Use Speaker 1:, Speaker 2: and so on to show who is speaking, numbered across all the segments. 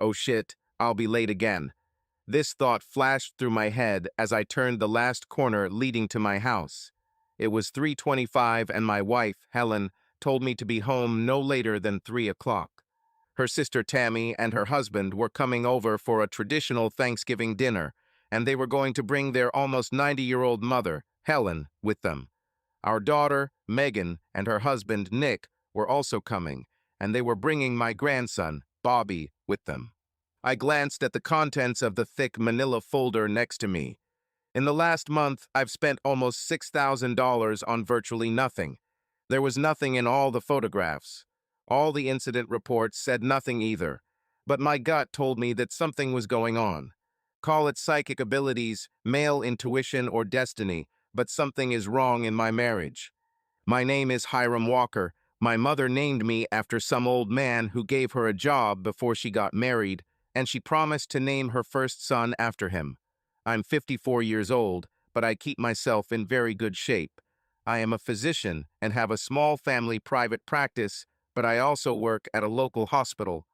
Speaker 1: Oh shit, I'll be late again. This thought flashed through my head as I turned the last corner leading to my house. It was 3:25 and my wife, Helen, told me to be home no later than 3 o'clock. Her sister Tammy and her husband were coming over for a traditional Thanksgiving dinner, and they were going to bring their almost 90-year-old mother, Helen, with them. Our daughter, Megan, and her husband, Nick, were also coming, and they were bringing my grandson, Bobby, with them. I glanced at the contents of the thick manila folder next to me. In the last month, I've spent almost $6,000 on virtually nothing. There was nothing in all the photographs. All the incident reports said nothing either, but my gut told me that something was going on. Call it psychic abilities, male intuition, or destiny, but something is wrong in my marriage. My name is Hiram Walker. My mother named me after some old man who gave her a job before she got married, and she promised to name her first son after him. I'm 54 years old, but I keep myself in very good shape. I am a physician and have a small family private practice, but I also work at a local hospital.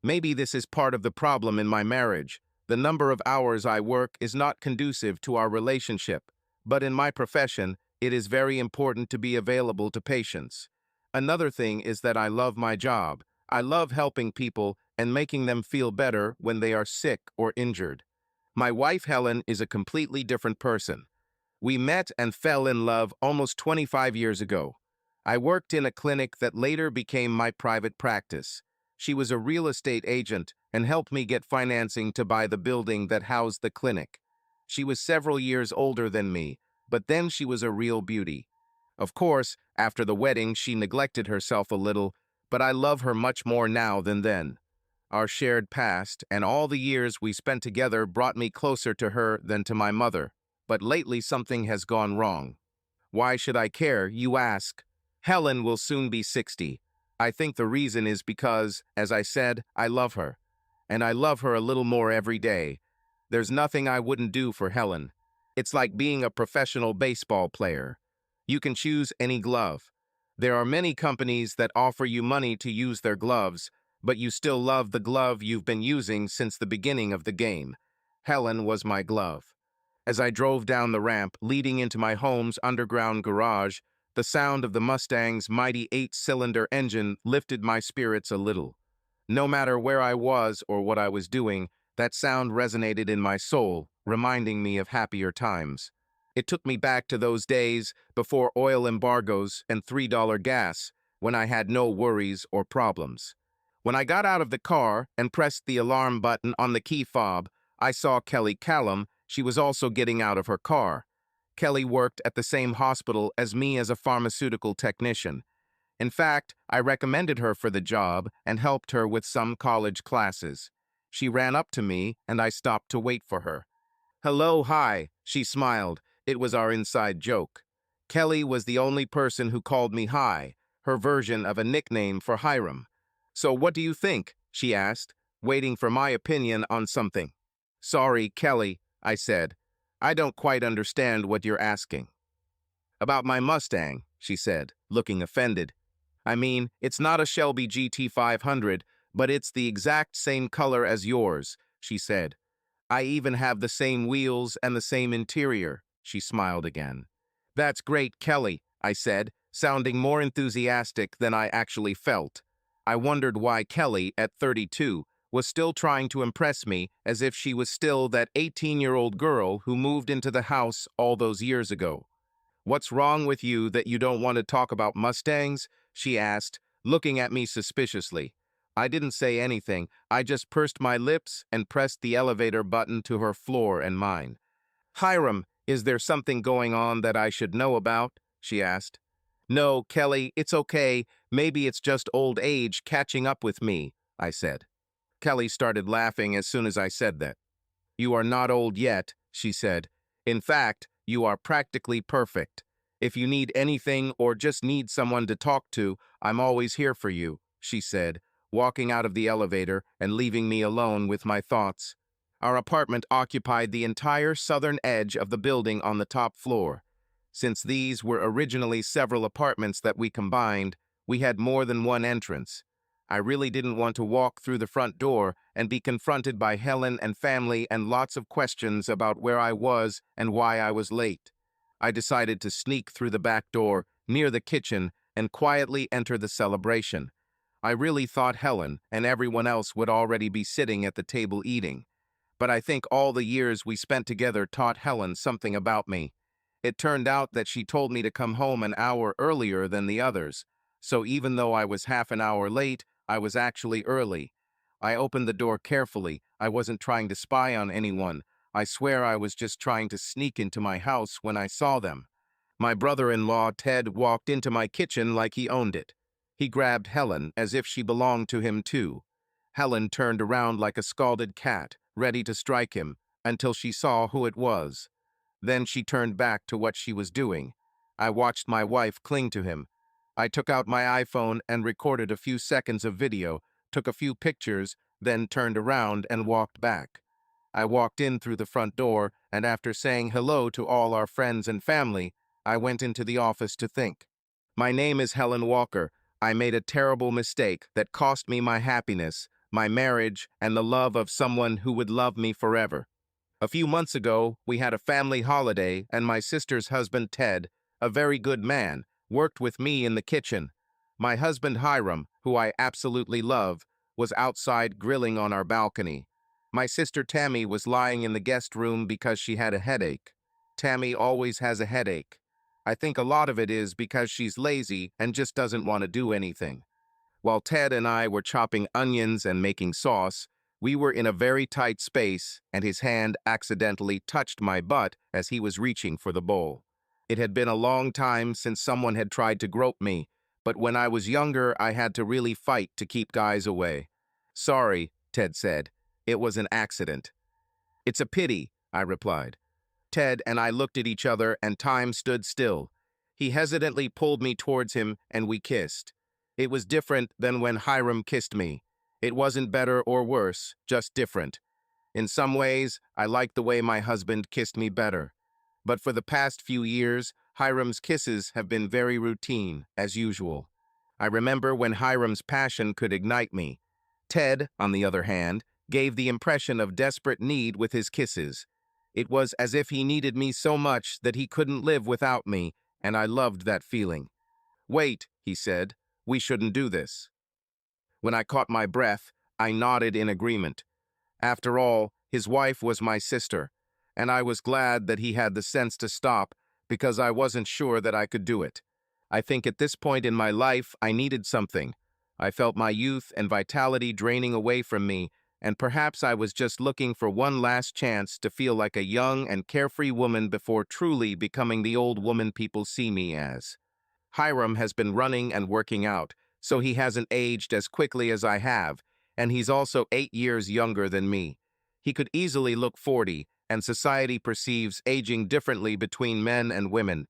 Speaker 1: Maybe this is part of the problem in my marriage. The number of hours I work is not conducive to our relationship, but in my profession, it is very important to be available to patients. Another thing is that I love my job. I love helping people and making them feel better when they are sick or injured. My wife Helen is a completely different person. We met and fell in love almost 25 years ago. I worked in a clinic that later became my private practice. She was a real estate agent and helped me get financing to buy the building that housed the clinic. She was several years older than me, but then she was a real beauty. Of course, after the wedding, she neglected herself a little, but I love her much more now than then. Our shared past and all the years we spent together brought me closer to her than to my mother. But lately something has gone wrong. Why should I care, you ask? Helen will soon be 60. I think the reason is because, as I said, I love her. And I love her a little more every day. There's nothing I wouldn't do for Helen. It's like being a professional baseball player. You can choose any glove. There are many companies that offer you money to use their gloves, but you still love the glove you've been using since the beginning of the game. Helen was my glove. As I drove down the ramp leading into my home's underground garage, the sound of the Mustang's mighty 8-cylinder engine lifted my spirits a little. No matter where I was or what I was doing, that sound resonated in my soul, reminding me of happier times. It took me back to those days before oil embargoes and $3 gas, when I had no worries or problems. When I got out of the car and pressed the alarm button on the key fob, I saw Kelly Callum. She was also getting out of her car. Kelly worked at the same hospital as me as a pharmaceutical technician. In fact, I recommended her for the job and helped her with some college classes. She ran up to me, and I stopped to wait for her. "Hello, hi," she smiled. It was our inside joke. Kelly was the only person who called me Hi, her version of a nickname for Hiram. "So what do you think?" she asked, waiting for my opinion on something. "Sorry, Kelly," I said. "I don't quite understand what you're asking." "About my Mustang," she said, looking offended. "I mean, it's not a Shelby GT500, but it's the exact same color as yours," she said. "I even have the same wheels and the same interior," she smiled again. "That's great, Kelly," I said, sounding more enthusiastic than I actually felt. I wondered why Kelly, at 32, was still trying to impress me as if she was still that 18-year-old girl who moved into the house all those years ago. "What's wrong with you that you don't want to talk about Mustangs?" she asked, looking at me suspiciously. I didn't say anything. I just pursed my lips and pressed the elevator button to her floor and mine. "Hiram, is there something going on that I should know about?" she asked. "No, Kelly, it's okay. Maybe it's just old age catching up with me," I said. Kelly started laughing as soon as I said that. "You are not old yet," she said. "In fact, you are practically perfect. If you need anything or just need someone to talk to, I'm always here for you," she said, walking out of the elevator and leaving me alone with my thoughts. Our apartment occupied the entire southern edge of the building on the top floor. Since these were originally several apartments that we combined, we had more than one entrance. I really didn't want to walk through the front door and be confronted by Helen and family and lots of questions about where I was and why I was late. I decided to sneak through the back door, near the kitchen, and quietly enter the celebration. I really thought Helen and everyone else would already be sitting at the table eating. But I think all the years we spent together taught Helen something about me. It turned out that she told me to come home an hour earlier than the others. So even though I was half an hour late, I was actually early. I opened the door carefully. I wasn't trying to spy on anyone. I swear I was just trying to sneak into my house when I saw them. My brother-in-law, Ted, walked into my kitchen like he owned it. He grabbed Helen as if she belonged to him too. Helen turned around like a scalded cat, ready to strike him, until she saw who it was. Then she turned back to what she was doing. I watched my wife cling to him. I took out my iPhone and recorded a few seconds of video, took a few pictures, then turned around and walked back. I walked in through the front door, and after saying hello to all our friends and family, I went into the office to think. My name is Helen Walker. I made a terrible mistake that cost me my happiness, my marriage, and the love of someone who would love me forever. A few months ago, we had a family holiday, and my sister's husband, Ted, a very good man, worked with me in the kitchen. My husband, Hiram, who I absolutely love, was outside grilling on our balcony. My sister Tammy was lying in the guest room because she had a headache. Tammy always has a headache. I think a lot of it is because she's lazy and just doesn't want to do anything. While Ted and I were chopping onions and making sauce, we were in a very tight space, and his hand accidentally touched my butt as he was reaching for the bowl. It had been a long time since someone had tried to grope me, but when I was younger, I had to really fight to keep guys away. "Sorry," Ted said. "It was an accident." "It's a pity," I replied. Ted and I looked at each other, and time stood still. He hesitantly pulled me towards him, and we kissed. It was different than when Hiram kissed me. It wasn't better or worse, just different. In some ways, I liked the way my husband kissed me better. But for the past few years, Hiram's kisses have been very routine, as usual. I remember when Hiram's passion could ignite me. Ted, on the other hand, gave the impression of desperate need with his kisses. It was as if he needed me so much that he couldn't live without me, and I loved that feeling. "Wait," he said, "we shouldn't do this." When I caught my breath, I nodded in agreement. After all, his wife was my sister, and I was glad that he had the sense to stop because I wasn't sure that I could do it. I think at this point in my life, I needed something. I felt my youth and vitality draining away from me, and perhaps I was just looking for one last chance to feel like a young and carefree woman before truly becoming the old woman people see me as. Hiram has been running and working out, so he hasn't aged as quickly as I have, and he's also 8 years younger than me. He could easily look 40, and society perceives aging differently between men and women.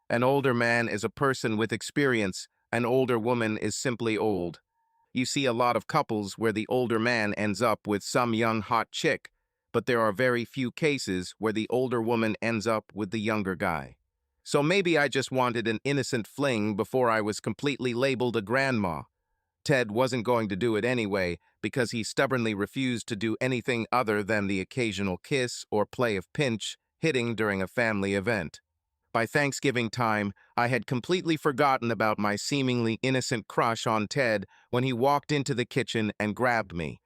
Speaker 1: An older man is a person with experience, an older woman is simply old. You see a lot of couples where the older man ends up with some young hot chick, but there are very few cases where the older woman ends up with the younger guy. So maybe I just wanted an innocent fling before I was completely labeled a grandma. Ted wasn't going to do it anyway because he stubbornly refused to do anything other than the occasional kiss or play of pinch hitting during a family event. By Thanksgiving time, I had completely forgotten about my seemingly innocent crush on Ted when he walked into the kitchen and grabbed me.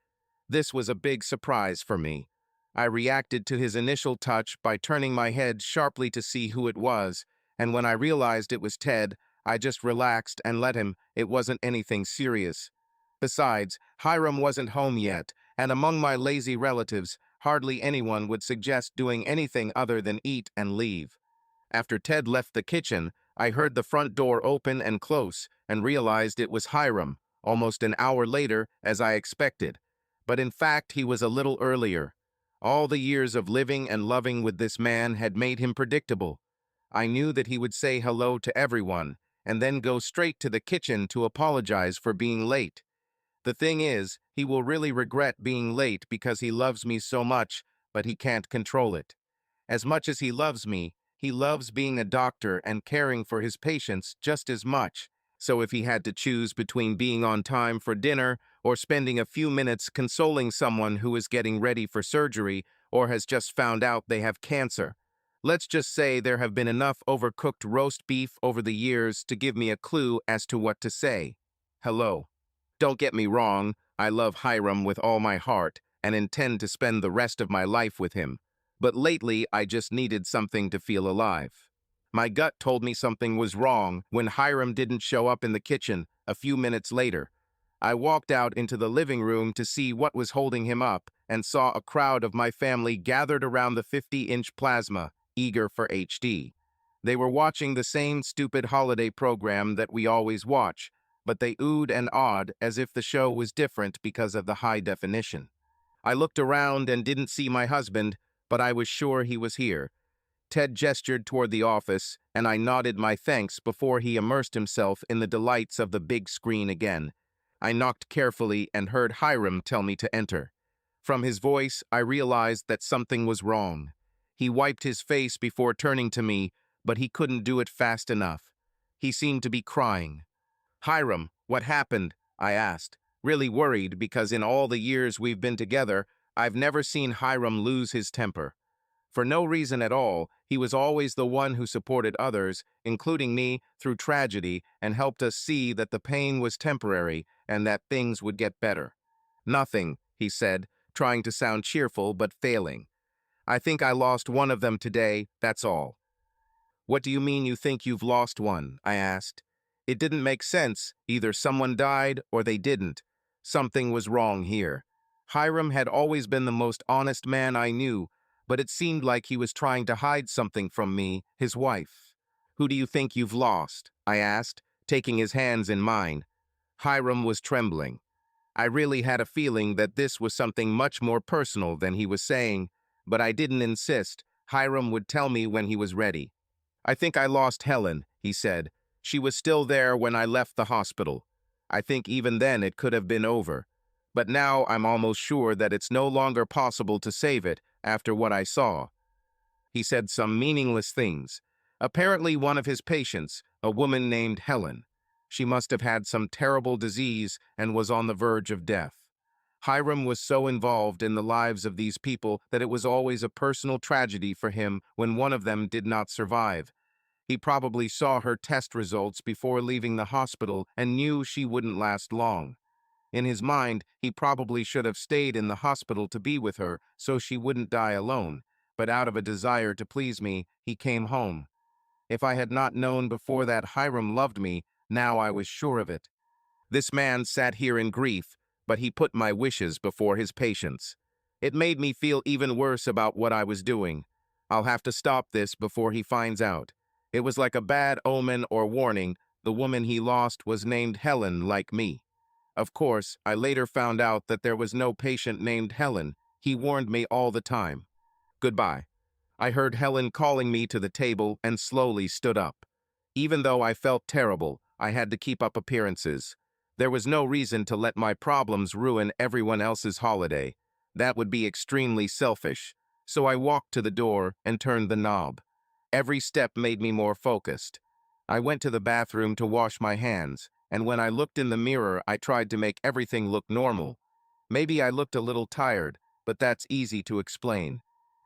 Speaker 1: This was a big surprise for me. I reacted to his initial touch by turning my head sharply to see who it was, and when I realized it was Ted, I just relaxed and let him. It wasn't anything serious. Besides, Hiram wasn't home yet, and among my lazy relatives, hardly anyone would suggest doing anything other than eat and leave. After Ted left the kitchen, I heard the front door open and close and realized it was Hiram, almost an hour later, as I expected. But in fact, he was a little earlier. All the years of living and loving with this man had made him predictable. I knew that he would say hello to everyone and then go straight to the kitchen to apologize for being late. The thing is, he will really regret being late because he loves me so much, but he can't control it. As much as he loves me, he loves being a doctor and caring for his patients just as much, So if he had to choose between being on time for dinner or spending a few minutes consoling someone who is getting ready for surgery or has just found out they have cancer, let's just say there have been enough overcooked roast beef over the years to give me a clue as to what to say. Hello. Don't get me wrong, I love Hiram with all my heart and intend to spend the rest of my life with him. But lately, I just needed something to feel alive. My gut told me something was wrong when Hiram didn't show up in the kitchen a few minutes later. I walked out into the living room to see what was holding him up and saw a crowd of my family gathered around the 50-inch plasma, eager for HD. They were watching the same stupid holiday program that we always watch, but they oohed and awed as if the show was different because of the high definition. I looked around and didn't see my husband, but I was sure he was here. Ted gestured toward the office, and I nodded my thanks before he immersed himself in the delights of the big screen again. I knocked carefully and heard Hiram tell me to enter. From his voice, I realized that something was wrong. He wiped his face before turning to me, but he couldn't do it fast enough. He seemed to be crying. "Hiram, what happened?" I asked, really worried because in all the years we've been together, I've never seen Hiram lose his temper. For no reason at all, he was always the one who supported others, including me, through tragedy and helped us see that the pain was temporary and that things would get better. "Nothing," he said, trying to sound cheerful but failing. "I think I lost one of them today, that's all." "What do you mean you think you've lost one?" I asked. It didn't make sense. Either someone died or they didn't. Something was wrong here. Hiram had always been the most honest man I knew, but it seemed like he was trying to hide something from me, his wife. "Who do you think you've lost?" I asked, taking his hands in mine. Hiram was trembling. I really had a feeling that this was something much more personal than he was saying, but I didn't insist. Hiram would tell me when he was ready. "I think I lost Helen," he said. "She was still there when I left the hospital. I think even then it could have been over. But now I'm almost sure that it's no longer possible to save it after what I saw." He said some meaningless things. Apparently one of his patients, a woman named Helen. She must have had some terrible disease and was on the verge of death. Hiram was so involved in the lives of these people that it was always a personal tragedy for him when one of them did not survive. He probably saw her test results before leaving the hospital and knew she wouldn't last long. In his mind, he probably should have stayed in the hospital to be with her so she wouldn't die alone, but out of a desire to please me, he came home. If I had not known before that Hiram loved me, now I was sure of it. This man sat here in grief, but he put my wishes before his patience. It made me feel even worse about what I was doing. I'll have to stop this before he finds out. It was like a bad omen or warning. The woman he lost was named Helen, like me. Of course, I later found out that there was no patient named Helen. He warned me all the time. "Goodbye." I heard Helen calling me to the table and slowly stood up. Even though I felt terrible, I had to keep up appearances. There was no reason to let my problems ruin everyone else's holiday. That would be extremely selfish. So I walked to the door and turned the knob. Every step made me more focused. I went to the bathroom to wash my hands, and when I looked in the mirror, I tried to make everything look normal. Maybe I looked a little tired, but that's easy to explain.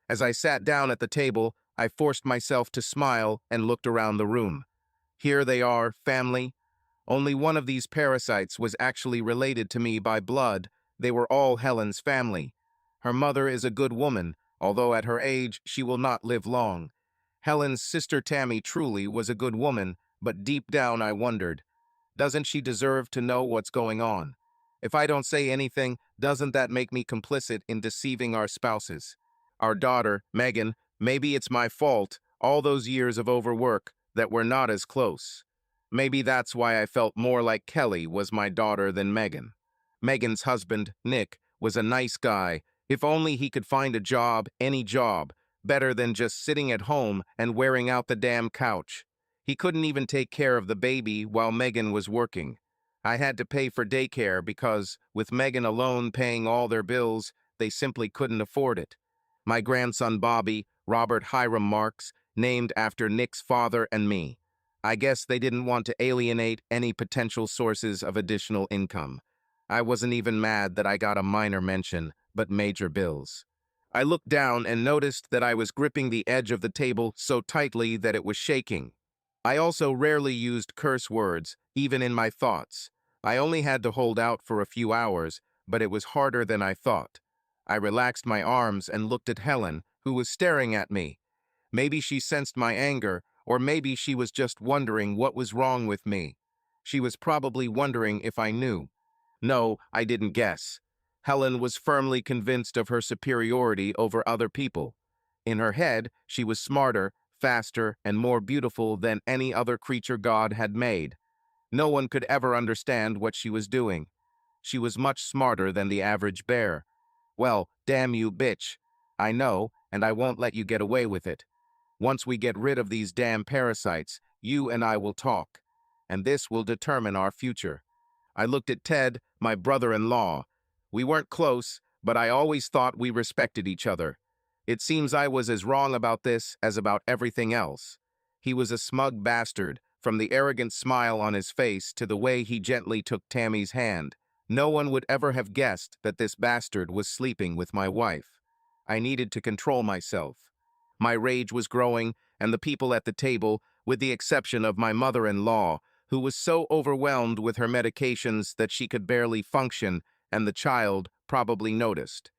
Speaker 1: As I sat down at the table, I forced myself to smile and looked around the room. Here they are, family. Only one of these parasites was actually related to me by blood. They were all Helen's family. Her mother is a good woman, although at her age she will not live long. Helen's sister Tammy truly was a good woman, but deep down I wondered, doesn't she deserve to know what's going on? If I don't say anything, doesn't that make me complicit in deceiving our spouses? Our daughter, Megan, maybe it's my fault, all those years of overwork, that we're not as close. Maybe that's why I felt more like Kelly was my daughter than Megan. Megan's husband, Nick, was a nice guy. If only he could find a job, any job, better than just sitting at home and wearing out the damn couch. He couldn't even take care of the baby while Megan was working. I had to pay for daycare because, with Megan alone paying all their bills, they simply couldn't afford it. My grandson Bobby, Robert Hiram Marks, named after Nick's father and me. I guess they didn't want to alienate any potential sources of additional income. I wasn't even mad that I got a minor mention, but major bills. I looked down and noticed that I was gripping the edge of the table so tightly that it was shaking. I also rarely used curse words, even in my thoughts. I only had to hold out for a few hours, but it was harder than I thought. I relaxed my arms and looked at Helen, who was staring at me. Maybe she sensed my anger, or maybe she was just wondering what was wrong with me. She was probably wondering if I knew. No, I didn't guess. Helen was firmly convinced of her superiority over other people. In her head, she was smarter, faster, and more beautiful than any other creature God had made. No one could ever understand what she was doing. She was much smarter than the average bear. Well, damn you, bitch. I know, and I won't let you get away with it. Once we get rid of these damn parasites, you and I will talk, and this will determine our future. I looked at Ted, my brother-in-law. We weren't close, but I always thought we respected each other. It seems I was as wrong about this as about everything else. He was a smug bastard, from the arrogant smile on his face to the way he gently took Tammy's hand. No one would ever have guessed that this bastard was sleeping with my wife. I needed to control myself. My rage was growing, and the people at the table, with the exception of my mother-in-law, who was so overwhelmed with her medications that she could barely function, and the child probably noticed.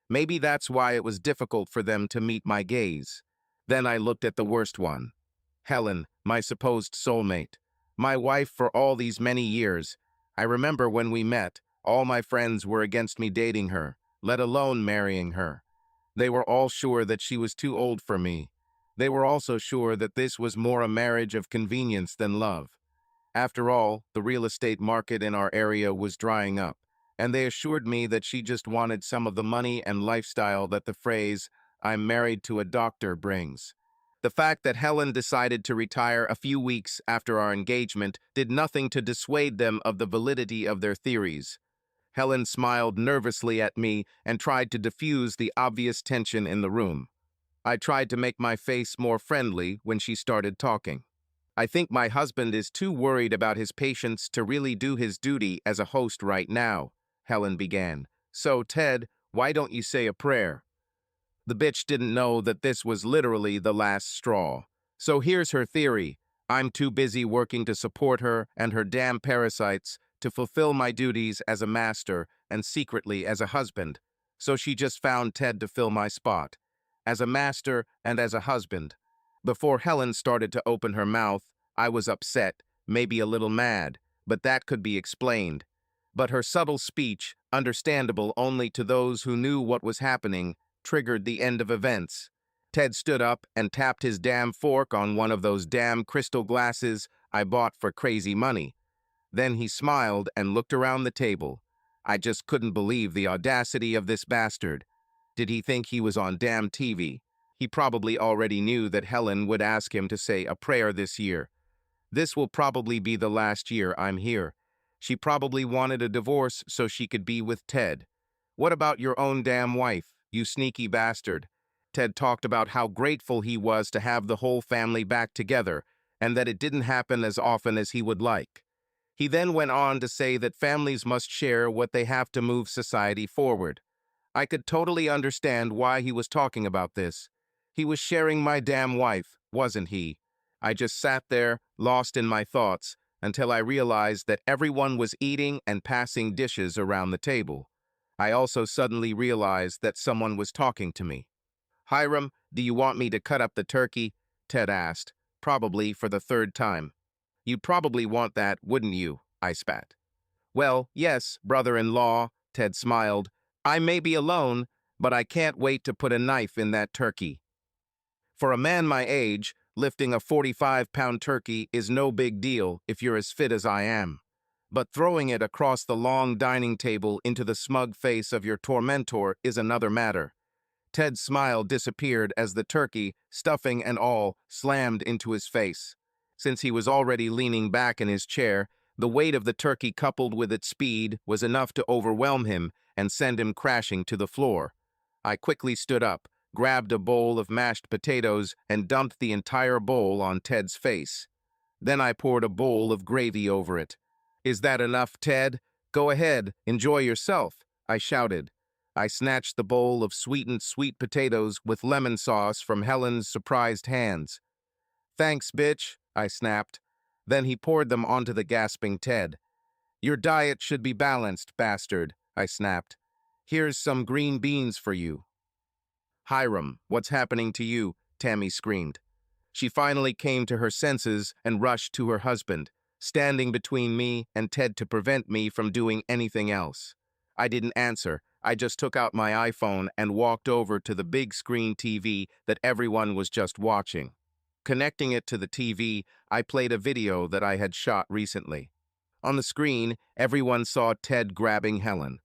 Speaker 1: Maybe that's why it was difficult for them to meet my gaze. Then I looked at the worst one. Helen, my supposed soulmate. My wife for all these many years. I remember when we met, all my friends were against me dating her, let alone marrying her. They were all sure that she was too old for me. They were also sure that this was more a marriage of convenience than love. After all, the real estate market in our area was drying up, and they assured me that she just wanted some of the money and lifestyle that the phrase, "I'm married to a doctor," brings. The fact that Helen decided to retire a few weeks after our engagement did nothing to dissuade them of the validity of their theories. Helen smiled nervously at me and tried to diffuse the obvious tension in the room. I tried to make my face more friendly when she started talking. I think my husband is too worried about his patients to really do his duty as a host right now, Helen began. So, Ted, why don't you say a prayer? The bitch didn't know that this was literally the last straw. So here's her theory. I'm too busy working to support her and her damn parasites to fulfill my duties as a master and secretly as a husband. So she just found Ted to fill my spot. As a master and as a husband. Before Helen started to open her mouth, I was upset, maybe a little mad, but that could be explained. But her subtle speech, understandable only to those who knew what was happening, triggered the end of events. Ted stood up and tapped his damn fork on one of those damn crystal glasses I bought for crazy money. Then he smiled and looked around the table. I just couldn't believe the audacity of this bastard. Did he think he was on damn TV? He probably already knew that Helen would ask him to say a prayer this year. This will probably be the last year I'm here. She probably wanted a divorce so she could be with Ted. What about your own damn wife, you sneaky bastard? Ted talked about how grateful he was to have the whole family back together, and that it didn't happen as often as he would like. He then went on to say that families must share what they have to move society forward. I could totally understand why he was talking about this. He was sharing my damn wife, wasn't he? I just sat there, lost in my thoughts, until I realized that everyone was eating and passing dishes around the table. I also suddenly realized that someone was talking to me. Hiram, do you want me to cut up the turkey? Ted asked, probably for the third time. You'd probably want that, wouldn't you? I spat. Well, yes, brother-in-law, Ted smiled. I may be alone, but I can't wait to put a knife in that turkey. For a man my age, lifting a 45-pound turkey is no big deal if you're as fit as I am. But throwing it across the long dining table into the smug face of your tormentor is another matter. Ted's smile disappeared as the turkey, stuffing and all, slammed into his face. Since he was already leaning back in his chair, the weight of the turkey coupled with its speed was enough to overwhelm him and send him crashing to the floor. I quickly stood up, grabbed a bowl of mashed potatoes, and dumped the entire bowl on Ted's face. Then I poured a bowl of gravy over it. "Is that enough, Ted? Go ahead, enjoy yourself," I shouted. I snatched the bowl of sweetened sweet potatoes with lemon sauce from Helen's surprised hands. "Thanks, bitch," I snapped. Then he poured them onto the gasping Ted. "Your diet should be balanced, bastard," I snapped. "Here's some green beans for you." "Hiram, what's happening to you?" Tammy screamed. She finally came to her senses and rushed to her husband, standing between me and Ted to prevent me from doing anything else. I didn't answer. I just took out my iPhone and walked over to the big screen TV that everyone was just watching. Connecting it to the TV, I played a video that I had shot recently. On the screen, everyone saw Ted grabbing Helen,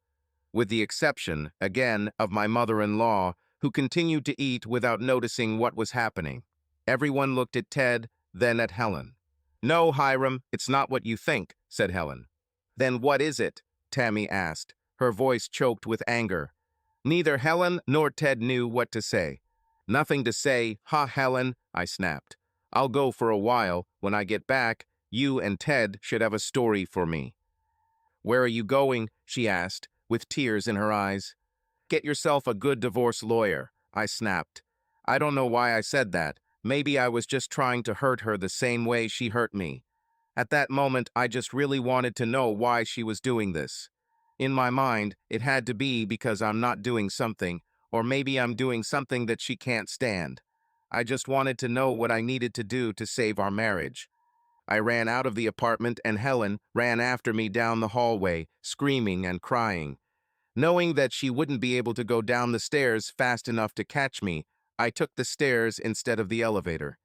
Speaker 1: with the exception, again, of my mother-in-law, who continued to eat without noticing what was happening. Everyone looked at Ted, then at Helen. "No, Hiram, it's not what you think," said Helen. "Then what is it?" Tammy asked, her voice choked with anger. Neither Helen nor Ted knew what to say. "Nothing to say, huh, Helen?" I snapped. "I'll go for a while. When I get back, you and Ted should have a story for me." "Where are you going?" she asked, with tears in her eyes. "Get yourself a good divorce lawyer," I snapped. I don't know why I said that. Maybe I was just trying to hurt her the same way she hurt me. At that moment, I just really wanted to know why she was doing this. In my mind, it had to be because I'm not doing something, or maybe I'm doing something that she can't stand. I just wanted to know what I needed to do to save our marriage. I ran out of the apartment and Helen ran after me down the hallway, screaming and crying. Knowing that she wouldn't be able to go down the stairs fast enough to catch me, I took the stairs instead of the elevator.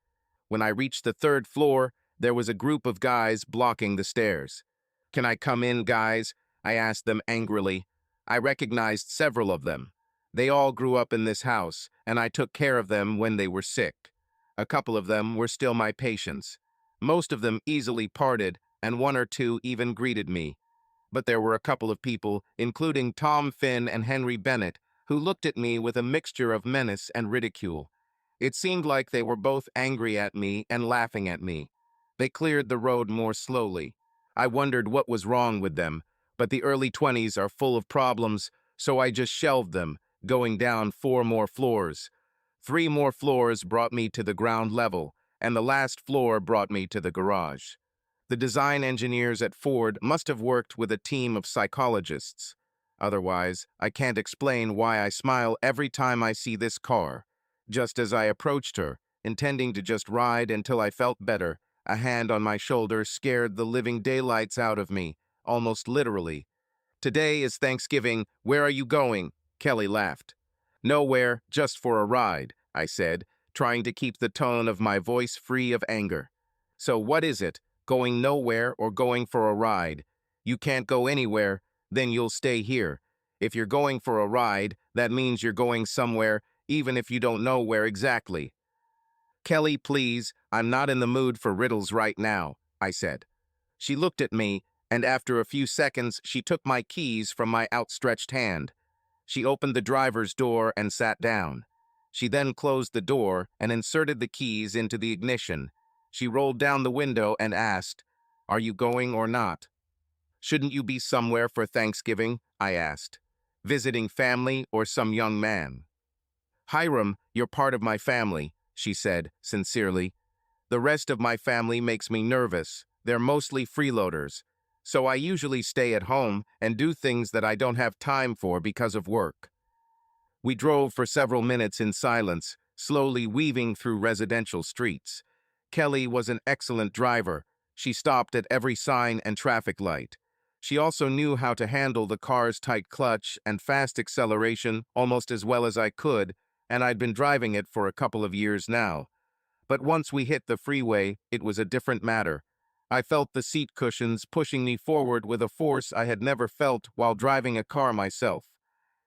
Speaker 1: When I reached the third floor, there was a group of guys blocking the stairs. "Can I come in, guys?" I asked them angrily. I recognized several of them. They all grew up in this house, and I took care of them when they were sick. A couple of them were still my patients. Most of them easily parted, and one or two even greeted me. But there were a couple of people, including Tom Finn and Henry Bennett, who looked at me with a mixture of menace and ridicule. It seemed like they were both angry at me and laughing at me. They cleared the road more slowly. I wondered what was wrong with them, but the early 20s are full of problems, so I just shelved them, going down 4 more floors. 3 more floors brought me to the ground level, and the last floor brought me to the garage. The design engineers at Ford must have worked with a team of psychologists. Otherwise, I can't explain why I smile every time I see this car. Just as I approached her, intending to just ride until I felt better, a hand on my shoulder scared the living daylights out of me, almost literally. "Today is Thanksgiving. Where are you going?" Kelly laughed. "Nowhere, just for a ride," I said, trying to keep the tone of my voice free of anger. "So what is it? Going nowhere or going for a ride? You can't go anywhere, then you'll stay here. If you're going for a ride, that means you're going somewhere, even if you don't know where exactly." "Kelly, please, I'm not in the mood for riddles right now," I said. She looked at me, and after a few seconds, she took my keys from my outstretched hand. She opened the driver's door and sat down. She then closed the door and inserted the keys into the ignition. She rolled down the window and asked, "Are you going or not?" "Shouldn't you be somewhere for Thanksgiving?" I asked. "Visiting family or some young man?" "Hiram, you're part of my family," she said, sincerely. "The rest of my family makes me nervous. They're mostly freeloaders. So I usually stay at home and do things that I don't have time for because of work." We drove for several minutes in silence, slowly weaving through residential streets. Kelly was an excellent driver. She stopped at every sign and traffic light. She also knew how to handle the car's tight clutch and fast acceleration almost as well as I could, and I'd been driving it for a couple of years now. But once we hit the freeway, it was a different matter. I felt the seat cushions pushing me forward with a force I had never felt while driving a car myself.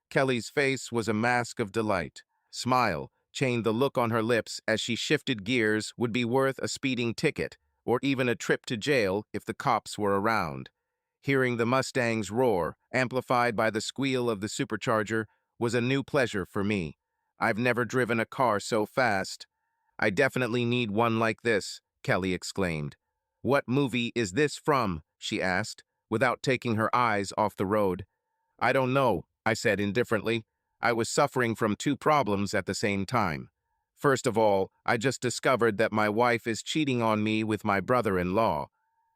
Speaker 1: Kelly's face was a mask of delight. Smile chained the look on her lips as she shifted gears would be worth a speeding ticket, or even a trip to jail if the cops were around. Hearing the Mustang's roar, amplified by the squeal of the supercharger, was a new pleasure for me. I've never driven a car so fast. "I definitely need one like this," Kelly exclaimed. "What movie is this from?" she asked, without taking her eyes off the road. "I don't know," I said indifferently. I was suffering from two problems at the same time. First of all, I just discovered that my wife is cheating on me with my brother-in-law.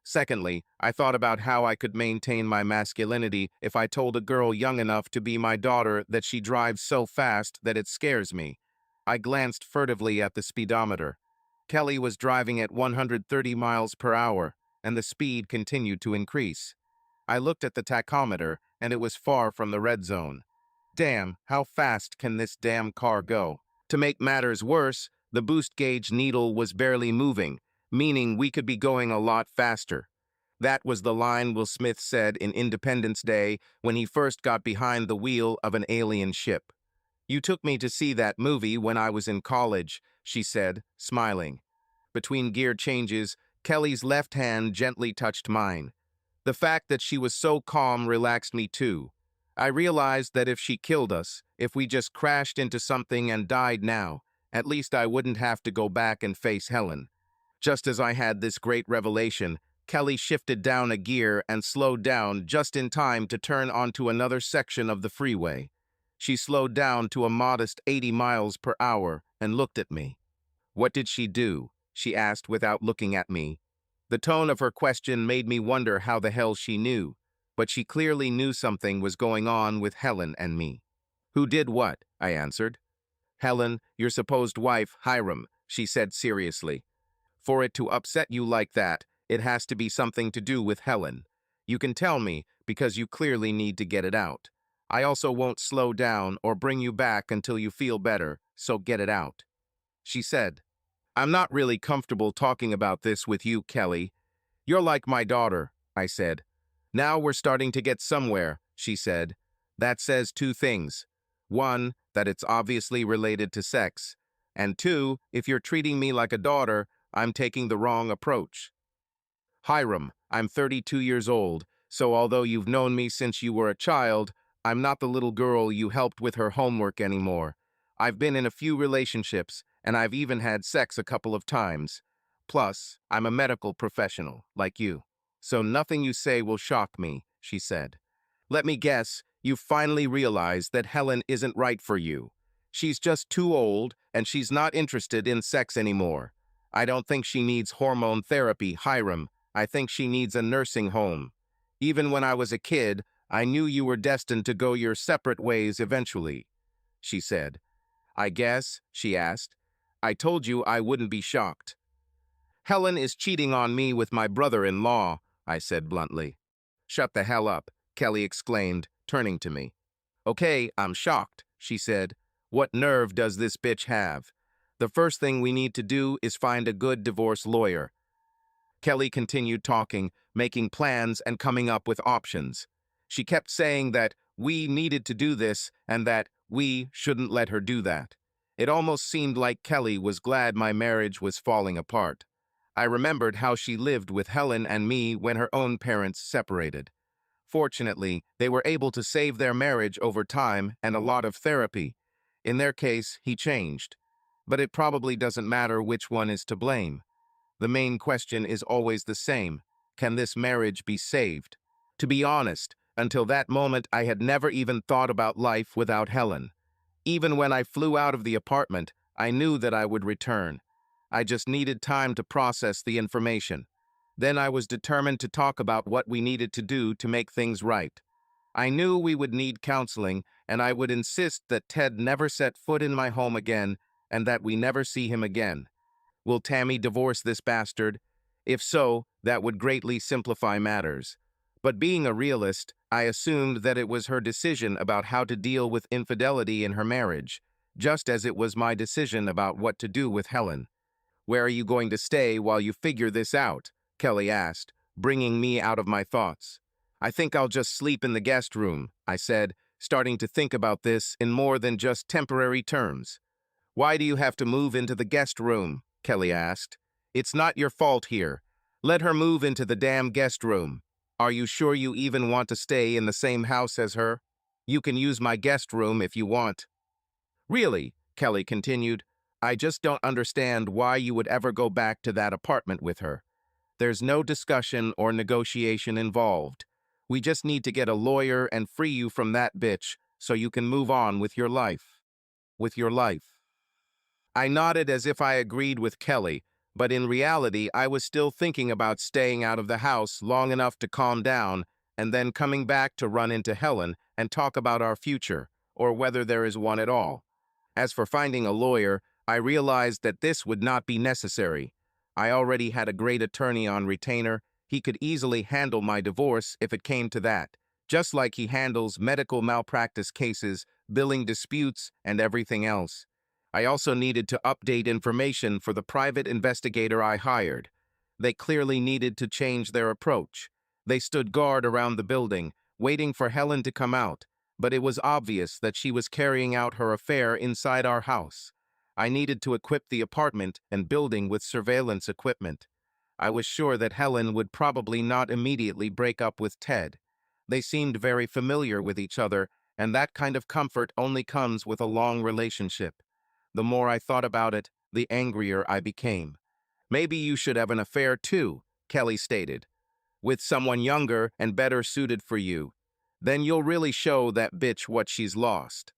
Speaker 1: Secondly, I thought about how I could maintain my masculinity if I told a girl young enough to be my daughter that she drives so fast that it scares me. I glanced furtively at the speedometer. Kelly was driving at 130 miles per hour, and the speed continued to increase. I looked at the tachometer, and it was far from the red zone. Damn, how fast can this damn car go? To make matters worse, the boost gauge needle was barely moving, meaning we could be going a lot faster. That was the line Will Smith said in Independence Day when he first got behind the wheel of an alien ship. "You took me to see that movie when I was in college," she said, smiling. Between gear changes, Kelly's left hand gently touched mine. The fact that she was so calm relaxed me too. I realized that if she killed us, if we just crashed into something and died now, at least I wouldn't have to go back and face Helen. Just as I had this great revelation, Kelly shifted down a gear and slowed down just in time to turn onto another section of the freeway. She slowed down to a modest 80 miles per hour and looked at me. "What did she do?" she asked without looking at me. The tone of her question made me wonder how the hell she knew, but she clearly knew something was going on with Helen and me. "Who did what?" I answered. "Helen, your supposed wife, Hiram," she said seriously. "For it to upset you like that, it has to be something to do with Helen. You can tell me, because you clearly need to get it out. I also won't slow down or bring you back until you feel better, so get it out." She said, "I'm not really comfortable talking about this with you, Kelly. You're like my daughter," I said. "Now we're starting to get somewhere," she said. "That says two things. One, that it's obviously related to sex. And two, if you're treating me like a daughter, I'm taking the wrong approach. Hiram, I'm 32 years old, so although you've known me since you were a child, I'm not the little girl you helped with her homework anymore. I've been in a few relationships, and I've even had sex a couple of times. Plus, I'm a medical professional, like you. So nothing you say will shock me," she said. "Let me guess, you've finally realized that Helen isn't right for you. She's just too old, and she's not interested in sex anymore. I don't think she needs hormone therapy, Hiram. I think she needs a nursing home. Even when I was a kid, I knew you were destined to go your separate ways eventually," she said. "I guess," she asked. "I told you I wouldn't be shocked." "Helen is cheating on me with my brother-in-law," I said bluntly. "Shut the hell up," Kelly exclaimed, turning to me. "Okay, I'm shocked," she said. "What nerve does this bitch have? The first thing we need to do is find a good divorce lawyer." Kelly continued talking, making plans and coming up with options. She kept saying that we needed to do this and that we shouldn't let her do that. It almost seemed like Kelly was glad my marriage was falling apart. I remembered how she lived with Helen and me when her own parents separated. Fortunately, they were able to save their marriage over time and a lot of therapy. In their case, he changed. But it probably doesn't matter which one is to blame. The main question is always the same. Can this marriage be saved? To be honest, until that moment I had never even thought about life without Helen. Even when I flew out of the apartment, I knew that I would return. I just needed time to process the information. Then I was determined to talk about what we needed to do to make things right. I knew we would need counseling, and I would insist that Ted never set foot in my home again and that we never see him again. Will Tammy divorce this bastard? If so, that would greatly simplify matters. But being a realist, I assumed that it was her decision about how to deal with infidelity in her marriage, just as it was my decision about what to do with Helen. "Where are you going to stay while you figure this out?" Kelly asked, bringing me out of my thoughts. "I think I'll just sleep in the guest room," I said, starting to think about this in more than just temporary terms. "Why do you have to move into the guest room?" Kelly asked. "It's not your fault here. Let her move into the damn guest room. Are you sure you even want to stay in the same house as her? You can use my guest room if you want." "Really," Kelly continued, "I just don't understand why you would ever go back to that apartment with her. There's no discussion or negotiation involved. We just need to get a lawyer and free you from that bitch so you can move on with your life. With your life. I nodded as if I agreed with Kelly, but in reality, I was still thinking about staying out of the house long enough to calm down and then coming back to run into Helen and talk about our future, or whether there is one at all. As for finding a lawyer, I realized that this would not be necessary. I already had a great attorney on retainer. He could easily handle my divorce if it came to that, just like he handles medical malpractice cases, billing disputes, and everything else. I also needed to update information for the private investigator I hired. They clearly needed to change their approach. They stood guard around the building, waiting for Helen to come out, but it was obvious that she was carrying out her affair inside our house. I needed to equip the apartment and building with surveillance equipment. I was sure that Helen would probably not immediately break up with Ted. They seemed very familiar with each other, and that kind of comfort only comes with a long relationship. The more I thought about it, the angrier I became. Maybe you should have an affair too, Kelly stated, with someone younger and better suited for you. Then you'll really show that bitch what she's lost.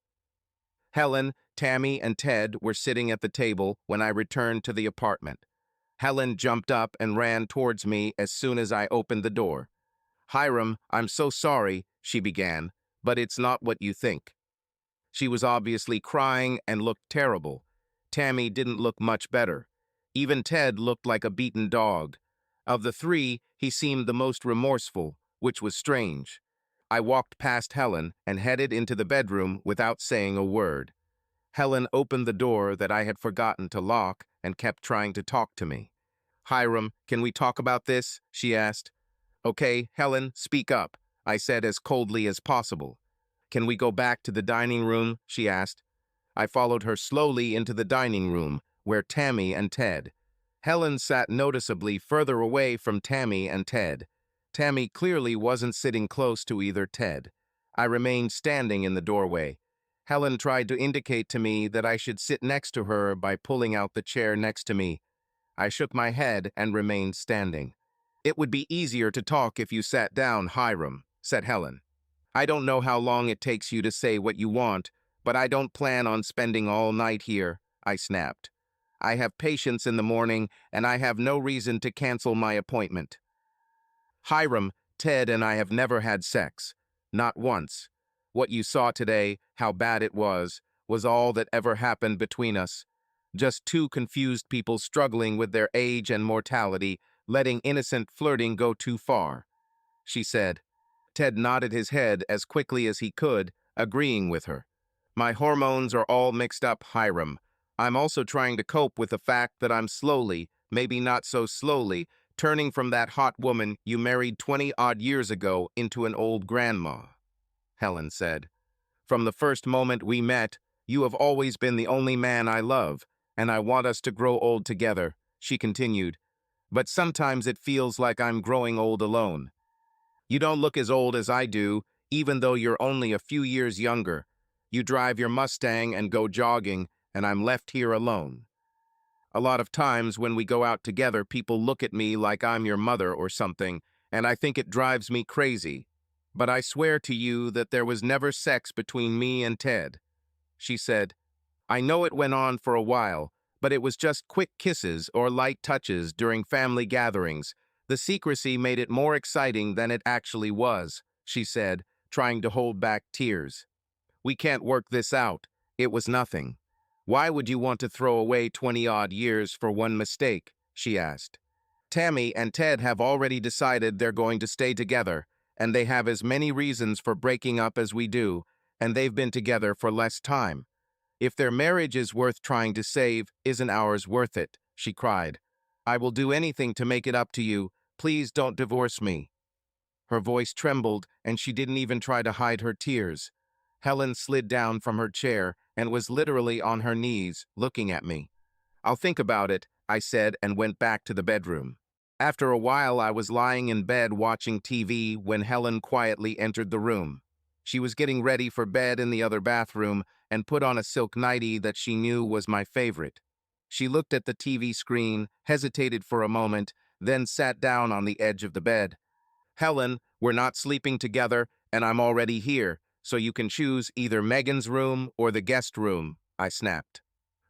Speaker 1: Helen, Tammy, and Ted were sitting at the table when I returned to the apartment. Helen jumped up and ran towards me as soon as I opened the door. Hiram, I'm so sorry, she began, but it's not what you think. She was obviously crying and looked terrible. Tammy didn't look much better. Even Ted looked like a beaten dog. Of the three, he seemed the most remorseful, which was strange. I walked past Helen and headed into the bedroom without saying a word. Helen opened the door that I had forgotten to lock and kept trying to talk to me. Hiram, can we talk about this? She asked. Okay, Helen, speak up, I said as coldly as possible. Can we go back to the dining room? She asked. I followed her slowly into the dining room, where Tammy and Ted. Helen sat noticeably further away from Tammy and Ted. Tammy clearly wasn't sitting close to either Ted. I remained standing in the doorway. Helen tried to indicate to me that I should sit next to her by pulling out the chair next to me. I shook my head and remained standing. It would be easier to talk if you sat down, Hiram, said Helen. I don't know how long it takes you to say what you want, but I don't plan on spending all night here, I snapped. I have patients in the morning, and I have no reason to cancel my appointment. Hiram, Ted and I have never had sex. Not once. What you saw today, how bad it was all that ever happened between us. Just two confused people struggling with their age and mortality, letting innocent flirting go too far, she said. Ted nodded his head as quickly as he could, agreeing with her. My hormones are all mixed up, Hiram. I'm also trying to cope with the fact that I'm slowly, maybe not so slowly, turning from that hot woman you married 20-odd years ago into an old grandma, Helen said. From the first moment we met, you have always been the only man I love, and I want us to grow old together, she continued. But sometimes it feels like I'm growing old alone. You don't look as old as I do, even though you're only a few years younger. You drive your Mustang and go jogging, and I'm left here alone. A lot of times when we go out together, people look at me like I'm your mother or something, and I think it drives me crazy. But I swear to you that there was never sex between me and Ted, she said. I know it went on for a while, but it was just quick kisses or light touches during family gatherings. The secrecy made it more exciting than it actually was, she said, trying to hold back tears. We can't work this out. It was nothing. Why would you want to throw away 20-odd years for one mistake? She asked. Tammy and Ted have already decided they're going to stay together, and they have as many reasons for breaking up as we do, and they've been together for less time. If their marriage is worth trying to save, isn't ours worth it? She cried. I will do anything to make it up to you. Please don't divorce me. Her voice trembled, and she didn't even try to hide her tears. Helen slid down from her chair and was literally on her knees, looking at me. I'll think about it, I said, and went back to the bedroom. After a while, I was lying in bed watching TV when Helen quietly entered the room. She was getting ready for bed in the other bathroom and put on a silk nightie that she knew was my favorite. She looked at the TV screen, hesitated for a moment, then sat down on the edge of the bed. Helen, we're not sleeping together, and I'm already here, so you can choose either Megan's room or the guest room, I snapped.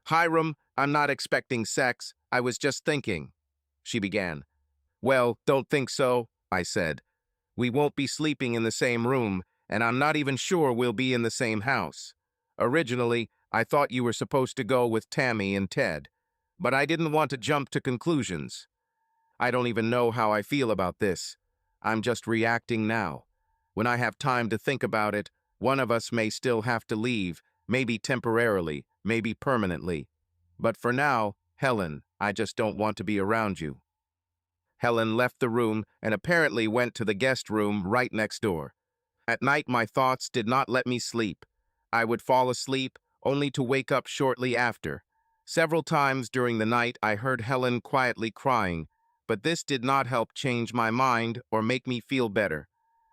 Speaker 1: Hiram, I'm not expecting sex, I was just thinking, she began. Well, don't think so, I said. We won't be sleeping in the same room, and I'm not even sure we'll be in the same house. Originally, I thought you were supposed to go with Tammy and Ted, but I didn't want to jump to conclusions. I don't even know how I feel about this. I'm just reacting now. When I have time to think about it, one of us may still have to leave, maybe temporarily, maybe permanently. But for now, Helen, I just don't want to be around you. Helen left the room and apparently went to the guest room right next door. At night, my thoughts did not let me sleep. I would fall asleep, only to wake up shortly after. Several times during the night, I heard Helen quietly crying, but this did not help change my mind or make me feel better.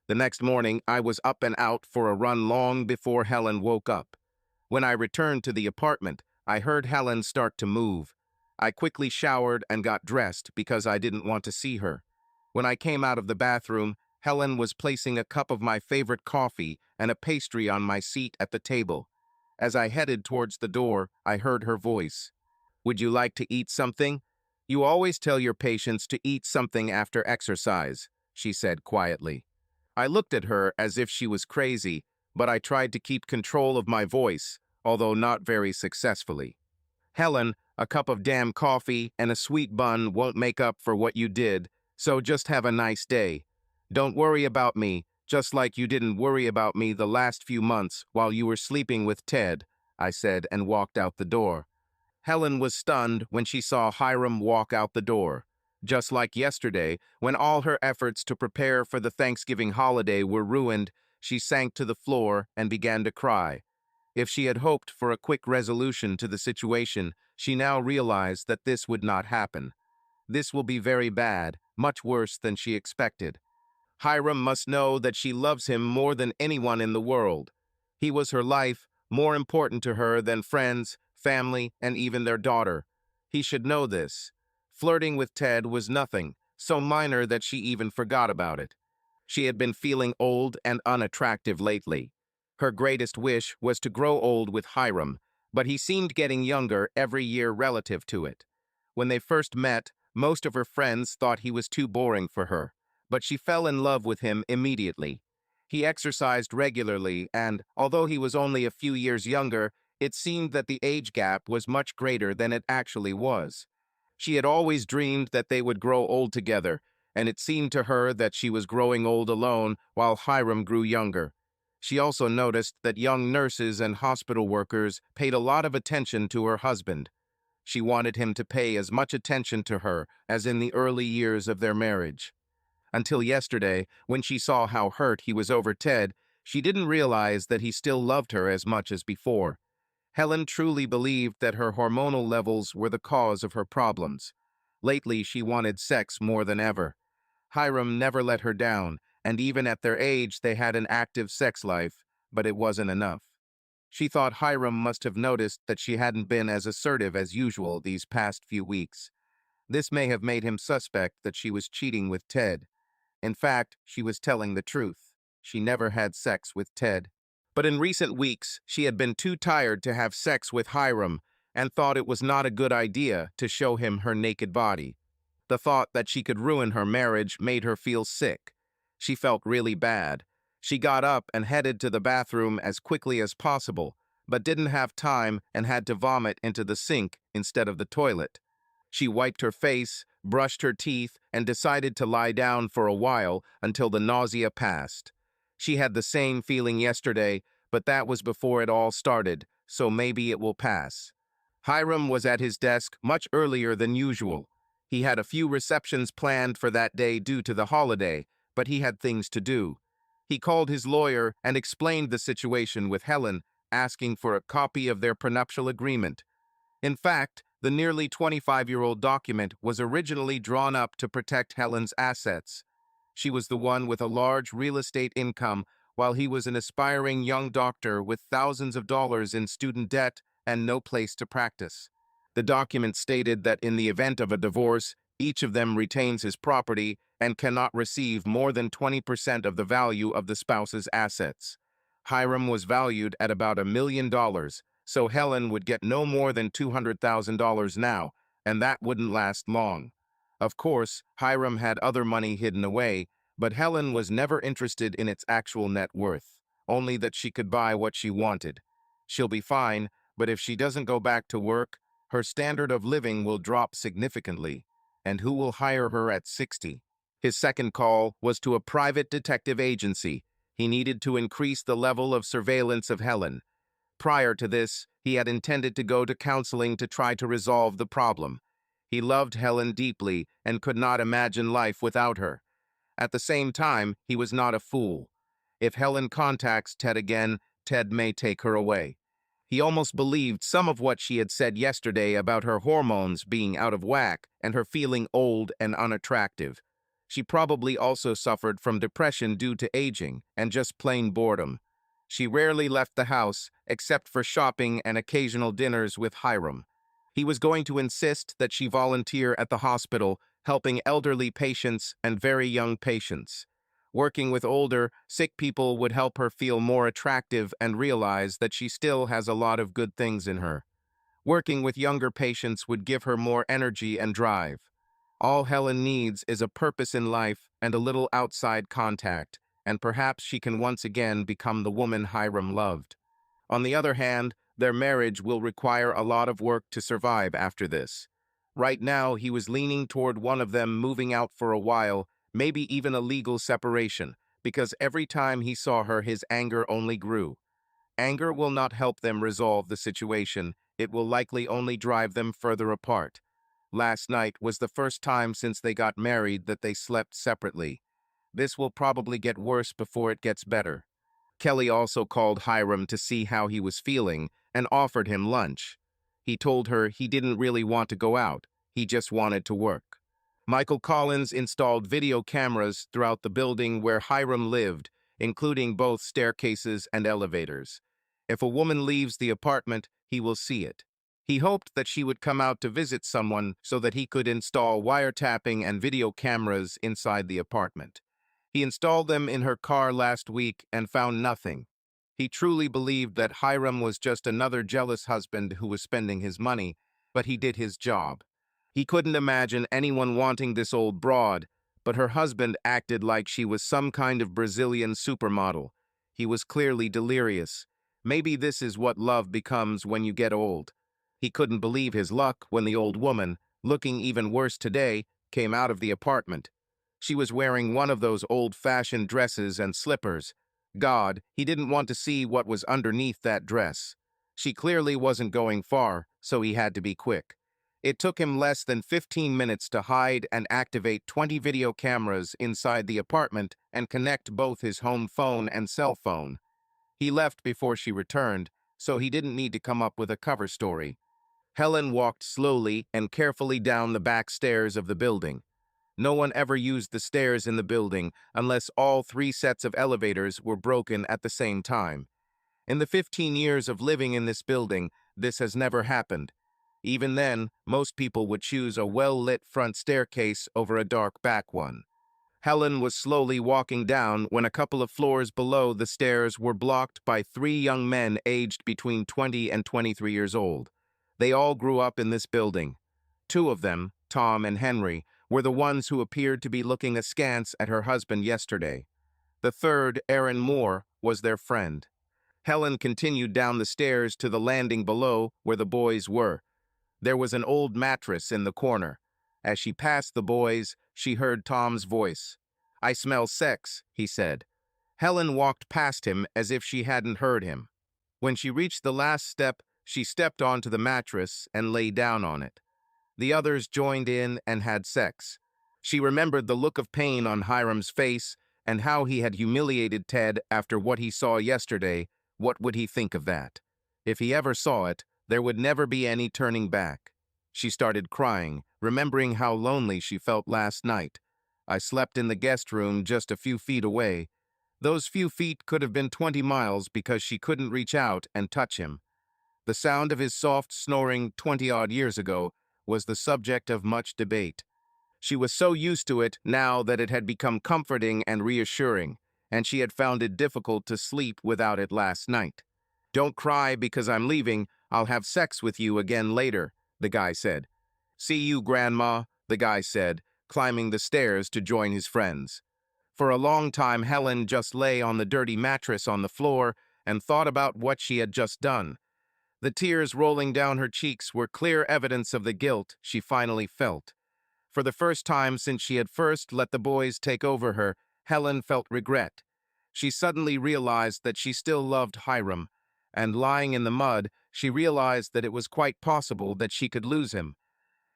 Speaker 1: The next morning, I was up and out for a run long before Helen woke up. When I returned to the apartment, I heard Helen start to move. I quickly showered and got dressed because I didn't want to see her. When I came out of the bathroom, Helen was placing a cup of my favorite coffee and a pastry on my seat at the table. As I headed towards the door, I heard her voice. Would you like to eat something? You always tell your patients to eat something after exercise, she said quietly. I looked at her as if she was crazy, but I tried to keep control of my voice, although not very successfully. Helen, a cup of damn coffee and a sweet bun won't make up for what you did, so just have a nice day. Don't worry about me, just like you didn't worry about me the last few months while you were sleeping with Ted, I said and walked out the door. Helen was stunned when she saw Hiram walk out the door. Just like yesterday, when all her efforts to prepare for the Thanksgiving holiday were ruined, she sank to the floor and began to cry. If she had hoped for a quick resolution to the situation, she now realized that this would not happen. This will be very bad, much worse than she expected. Hiram must know that she loves him more than anyone in the world. He was her life, more important to her than friends, family, and even their daughter. He should know this. Flirting with Ted was nothing, so minor that she even forgot about it. She had been feeling old and unattractive lately. Her greatest wish was to grow old with Hiram, but he seemed getting younger every year relative to it. When they first met, most of her friends thought he was too boring for her, but she fell in love with him immediately. He exercised regularly, and although he was only a few years younger, it seemed that the age gap was much greater than it actually was. She had always dreamed that they would grow old together, and it seemed to her that she was growing old alone while Hiram grew younger. She also noticed that young nurses and hospital workers paid a lot of attention to her husband. She wanted him to pay as much attention to her as in the early years of their marriage. Until yesterday, when she saw how hurt he was over Ted, she didn't realize that he still loved her as much as before. Helen truly believed that her hormonal levels were the cause of her problems. Lately, she wanted sex more than ever. Hiram never let her down, and even at their age, they had an active sex life, but it wasn't enough. She thought Hiram must have noticed that she hadn't been as assertive as usual these past few weeks. This may have made him suspect that she was cheating with Ted. In fact, she was telling the truth. She never had sex with Ted. But in recent weeks, she had been too tired to have sex with Hiram and thought it was not a good idea to show him her naked body. The thought that she could ruin her marriage made her feel sick. She felt really bad. She got up and headed to the bathroom as quickly as possible, but didn't have time and had to vomit into the sink instead of the toilet. She wiped her face, brushed her teeth, and decided to lie down for a while until the nausea passed. She had the same feeling yesterday, but that was before it all started, so maybe it will pass. Hiram was at his desk much earlier than usual. He had a few receptions planned for that day due to the holiday, but he had things to do. He called his lawyer and explained the situation with Helen, asking for a copy of their prenuptial agreement. In fact, the nearly 25-year-old document was originally drawn up to protect Helen's assets. She was the one with a large real estate income, while he was an aspiring young doctor with thousands of dollars in student debt and no place to practice. The document stated that in the event of a divorce, Each of them retains his property and cannot receive more than 20% of the value of the spouse's assets. Hiram was valued at about $1 million, so Helen would get no more than $200,000 now, and that wouldn't last long. Of course, Hiram had other money hidden away, but Helen was never interested in its actual net worth, only that she could buy what she wanted. She'll be fine, but if she doesn't go back to work, her standard of living will drop significantly. And who will hire her at 60? His second call was to a private detective agency. He needed to increase the level of surveillance of Helen. Prior to this, he had intended to go to counseling to try to resolve the problem. He loved Helen deeply and could not imagine life without her. At the same time, he was not a fool. If Helen contacts Ted again, Ted may take her away. He almost believed some of what she had said yesterday about her hormones being out of whack and her feeling old and unattractive. She probably also suffered from depression due to aging and just plain boredom. She rarely left the house, except for shopping and occasional dinners with Hiram. He was going to insist that she volunteer at the hospital, helping elderly patients and very young patients. Working with older, sick people would help her feel more attractive and realize that she still has a lot of good things in her. Working with younger patients would give her more energy and drive. All Helen needs is a purpose in life and a little outside contact, and perhaps she can once again become the woman Hiram loved. On the other hand, their marriage will require a lot of work to survive after this. Right now, he was leaning toward one of them moving out for a while, maybe even a legal separation, because every time he saw her, his anger only grew. Anger will not help them resolve the situation. It will likely only drive them further apart. Last night was the first time since they got married that they slept separately. This will probably get worse before it gets better. Kelly also called Hiram to see how he was feeling and offered him lunch. He told her he didn't really want to go out, he just wanted to work. Michael Collins installed video cameras throughout the building where Hiram lived, including both staircases and elevators. If a woman leaves the apartment, he will see it. He hoped that she would come out to visit someone so that he could install wiretapping and video cameras inside the apartment. He installed them in her car last week and found nothing. He truly believed that Hiram was just another jealous husband who was spending his money, but he did his job. He couldn't imagine anyone wanting this old broad, but her husband acted like she was some kind of Brazilian supermodel. He was clearly delirious. Maybe this is what love becomes when you get old. He couldn't believe his luck when the old woman, looking even worse today, came out of the apartment. She was wearing one of those old-fashioned dresses and slippers. God, he didn't want to see what was underneath that dress. She clearly wasn't going far, so he had to be quick. It took him less than 15 minutes to hide and activate 20 video cameras inside the apartment and connect both his home phone and cell phone. He left before she returned, so he didn't need to come up with a cover story. Helen walked slowly and carefully down the back stairs of the building. No one ever used the stairs in the building unless all 3 sets of elevators were broken at the same time. In the 15 years of living in this building, this has never happened. Even then, most people would choose a well-lit front staircase over a dark back one. Helen was slowly walking down when a couple of floors below the stairs were blocked by 3 young men aged between 20 and 23 years old. They all grew up in this building. 2 of them, Tom and Henry, were the ones who appeared to be looking askance at her husband yesterday. The third, Aaron Moore, was their friend. Helen continued down the stairs to the landing below where the boys were. There was an old mattress in the corner. As she passed the boys, she heard Tom's voice. "I smell sex," he said. Helen walked past him as if she hadn't heard him. When she reached the last step, she stepped onto the mattress and lay down on it. The others joined in and had sex. She remembered the look of pain on Hiram's face and how he had humiliated Ted after what he saw yesterday. What would he think of that? If he ever saw it, there would never be any turning back. She started crying, remembering how lonely she felt last night. "I slept in the guest room just a few feet away." Those few feet could have been 20 miles because she couldn't reach out and touch him. The sound of his soft snoring 20-odd years ago was the subject of much debate. She was so used to it now that it had become comforting and reassuring, and she had found it difficult to sleep without it last night. "Don't cry because I'm leaving. I'll have sex with you again later," the guy said. "See you, Grandma," the guy said, climbing the stairs to join his friends. For a long time, Helen just lay on the dirty mattress on the floor and thought about what she had just done. The tears rolling down her cheeks were clear evidence of the guilt she finally felt. For the first time since she had first let the boys take over her, Helen felt regret. She suddenly realized that she still loved Hiram, and lying in the mud, she realized that it was quite possible that she could lose him.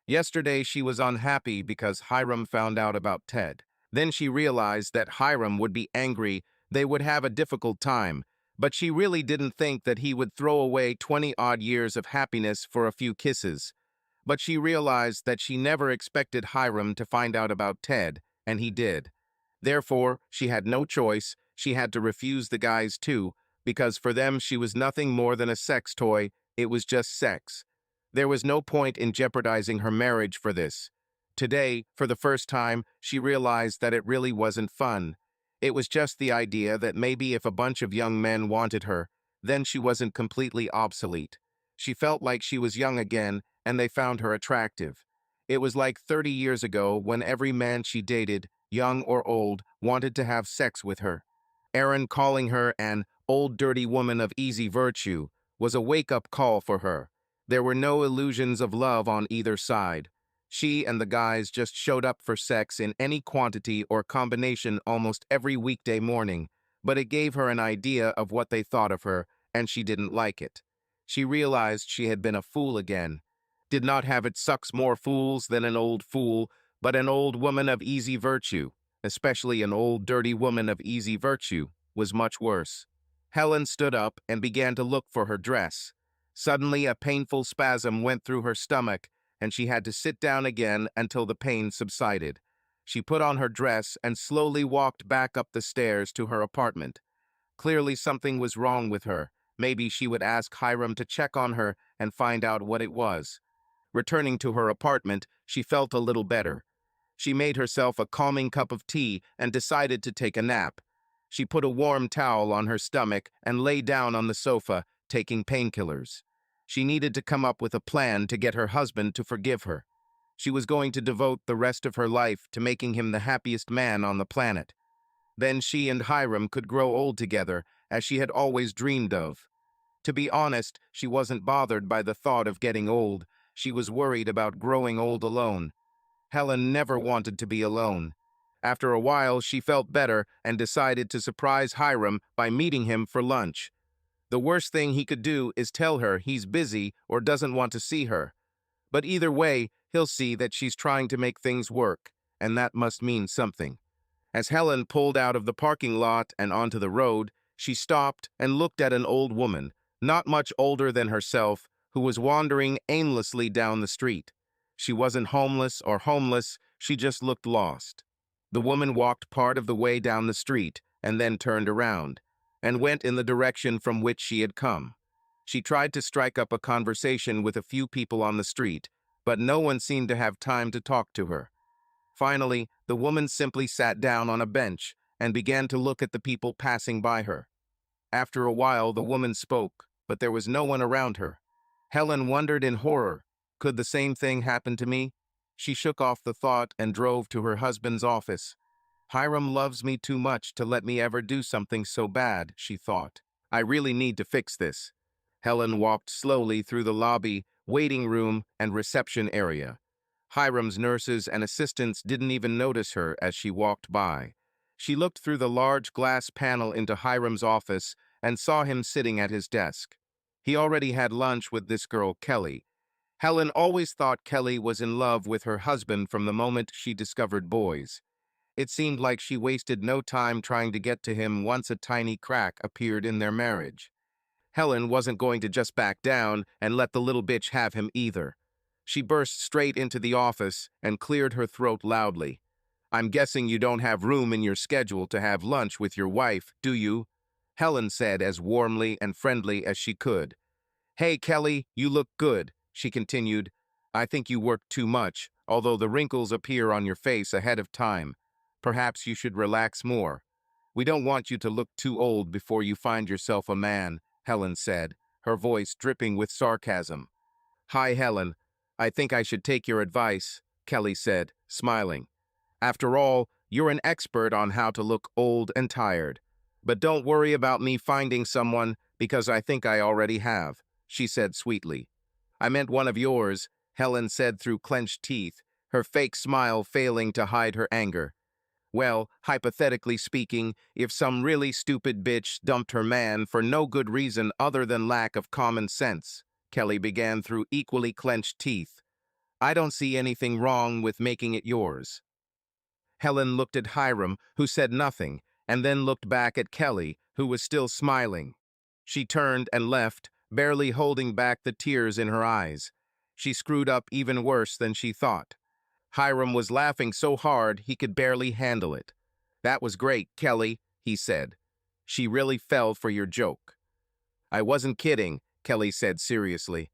Speaker 1: Yesterday, she was unhappy because Hiram found out about Ted. Then she realized that Hiram would be angry, they would have a difficult time, but she really didn't think that he would throw away 20-odd years of happiness for a few kisses. But she realized that she never expected Hiram to find out about Ted, and he did. Therefore, she had no choice. She had to refuse the guys too, because for them she was nothing more than a sex toy. It was just sex. There was no point in jeopardizing her marriage for this. Today, for the first time, she realized that it really wasn't fun. It was just the idea that maybe if a bunch of young men wanted her, then she wasn't completely obsolete. She felt like she was young again, and they found her attractive. It was like 30 years ago when every man she dated, young or old, wanted to have sex with her. Aaron calling her an old dirty woman of easy virtue was a wake-up call for her. There were no illusions of love on either side. She and the guys just showed up for sex in any quantity or combination almost every weekday morning, but it gave her an idea of what they thought of her, and she didn't like it. She realized she had been a fool again. Did not have it sucks more fools than an old fool, but an old woman of easy virtue, especially an old dirty woman of easy virtue, was much worse. Helen stood up and began to look for her dress. Suddenly, a painful spasm went through her stomach, and she had to sit down again until the pain subsided. She put on her dress and slowly walked back up the stairs to her apartment. Clearly, something was wrong with her. Maybe she would ask Hiram to check on her and find out what it was. Returning to her apartment, she felt a little better. She made herself a calming cup of tea and decided to take a nap. She put a warm towel on her stomach and lay down on the sofa, taking painkillers. She needed to come up with a plan to get her husband to forgive her. She was going to devote the rest of her life to making him the happiest man on the planet. Then she and Hiram could grow old together, as she had always dreamed of. To be honest, she wasn't bothered by the thought of getting old. She was worried about growing old alone. Helen never wanted to be alone. After a while, she felt better and decided to surprise Hiram by meeting him for lunch. The worst thing he could do is tell her he's busy or doesn't want to see her. But either way, he'll see that she's trying to make things work, and that must mean something. As Helen pulled out of the parking lot and onto the road, she stopped and looked at an old woman, not much older than herself, who was wandering aimlessly down the street. She wasn't homeless, she just looked lost. The woman walked part of the way down the street and then turned around and went in the direction from which she had come. She tried to strike up a conversation with a few people on the street, but no one seemed to have time to talk to her. Finally, the woman simply sat down on a bench and began to look at the people passing by her. After a while, the woman spoke, but there was no one around her. Helen wondered in horror, could the same thing happen to me? She shook off the thought and drove to her husband's office. Hiram loves me too much to let me ever do something so bad, she thought. I really need to fix this. Helen walked slowly through the lobby, waiting room, and reception area. Hiram's nurses and assistants didn't even notice her as she walked by. She looked through the large glass panel into Hiram's office and saw him sitting at his desk. He already had lunch with this girl, Kelly. Helen always thought Kelly was in love with her husband from the moment she discovered boys. It seemed like she wasted no time trying to get to him once a tiny crack appeared in their marriage. Helen wasn't going to just back down and let the little bitch have him either. She burst straight into the office and cleared her throat loudly. I'm guessing you don't have room in your schedule to have lunch with your wife, do you? Helen said as warmly and friendly as she could. Hey, Kelly, you look good, she continued. I think you work too much. although the wrinkles appear on your face ahead of time. Perhaps you should relax more. We don't want you to look too old before you find yourself a man, Helen said, her voice dripping with sarcasm. Hi, Helen. I think I should take your advice, Kelly said, smiling. After all, you're an expert on how to look old and tired. But don't worry about me finding someone, because I think I already have, she said sweetly. I meant one of yours, Helen said through clenched teeth, her fake smile failing to hide her anger. Well, hypothetically speaking, if some really stupid bitch dumped her man for no good reason other than lack of common sense, Kelly began through equally clenched teeth. I don't see anything wrong with making it yours. Helen looked at Hiram, who said nothing, and then looked back at Kelly, who was still smiling. She turned and left, barely holding back the tears in her eyes. She screwed up even worse than she thought. Hiram was laughing so hard he could barely handle it. That was great, Kelly, he said. She really fell for your joke. I wasn't kidding, Kelly said seriously.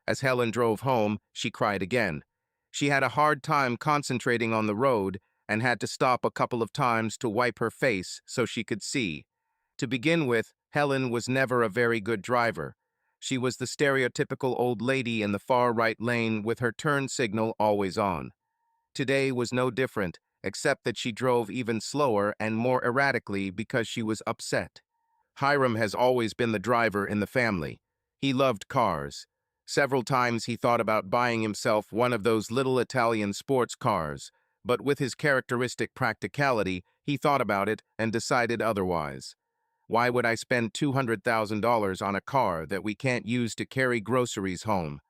Speaker 1: As Helen drove home, she cried again. She had a hard time concentrating on the road and had to stop a couple of times to wipe her face so she could see. To begin with, Helen was never a very good driver. She was the stereotypical old lady in the far right lane with her turn signal always on. Today was no different, except that she drove even slower and more erratically because she was upset. Hiram has always been the driver in the family. He loved cars. Several times he thought about buying himself one of those little Italian sports cars, but with his characteristic practicality, he thought about it and decided otherwise. Why would I spend $200,000 on a car that we can't use to carry groceries home?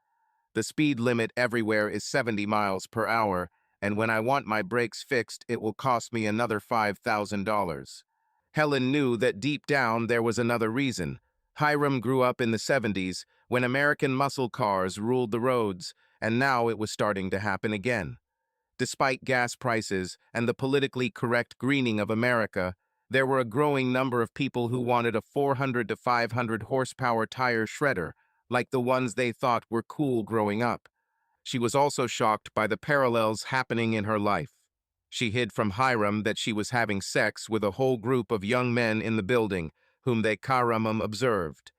Speaker 1: The speed limit everywhere is 70 miles per hour, and when I want my brakes fixed, it will cost me another $5,000. Helen knew that deep down there was another reason. Hiram grew up in the 70s, when American muscle cars ruled the roads, and now it was starting to happen again. Despite gas prices and the politically correct greening of America, there were a growing number of people who wanted a 400 to 500 horsepower tire shredder, like the ones they thought were cool growing up. She was also shocked by the parallels happening in her life. She hid from Hiram that she was having sex with a whole group of young men in the building, whom they Karamam observed.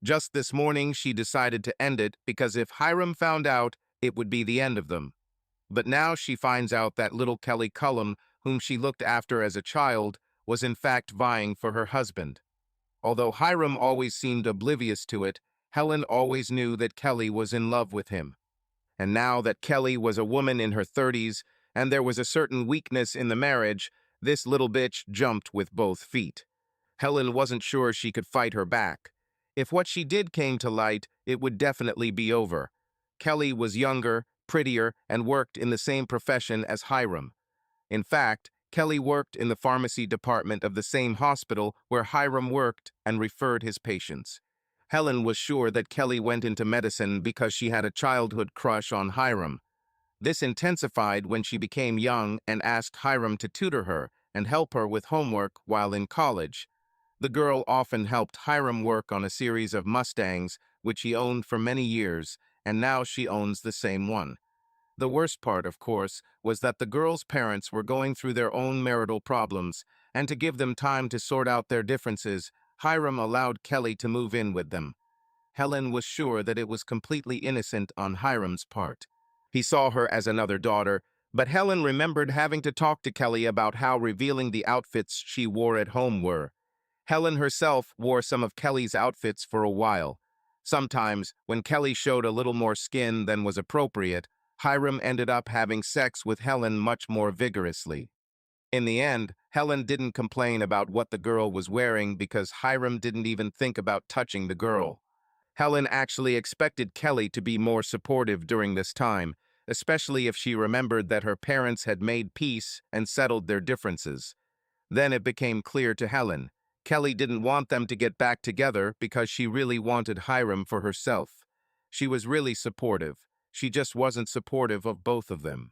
Speaker 1: Just this morning, she decided to end it because if Hiram found out, it would be the end of them. But now she finds out that little Kelly Cullum, whom she looked after as a child, was in fact vying for her husband. Although Hiram always seemed oblivious to it, Helen always knew that Kelly was in love with him. And now that Kelly was a woman in her 30s, and there was a certain weakness in the marriage, this little bitch jumped with both feet. Helen wasn't sure she could fight her back. If what she did came to light, it would definitely be over. Kelly was younger, prettier, and worked in the same profession as Hiram. In fact, Kelly worked in the pharmacy department of the same hospital where Hiram worked and referred his patients. Helen was sure that Kelly went into medicine because she had a childhood crush on Hiram. This intensified when she became young and asked Hiram to tutor her and help her with homework while in college. The girl often helped Hiram work on a series of Mustangs, which he owned for many years, and now she owns the same one. The worst part, of course, was that the girl's parents were going through their own marital problems, and to give them time to sort out their differences, Hiram allowed Kelly to move in with them. Helen was sure that it was completely innocent on Hiram's part. He saw her as another daughter, but Helen remembered having to talk to Kelly about how revealing the outfits she wore at home were. Helen herself wore some of Kelly's outfits for a while. Sometimes, when Kelly showed a little more skin than was appropriate, Hiram ended up having sex with Helen much more vigorously. In the end, Helen didn't complain about what the girl was wearing because Hiram didn't even think about touching the girl. Helen actually expected Kelly to be more supportive during this time, especially if she remembered that her parents had made peace and settled their differences. Then it became clear to Helen. Kelly didn't want them to get back together because she really wanted Hiram for herself. She was really supportive. She just wasn't supportive of both of them.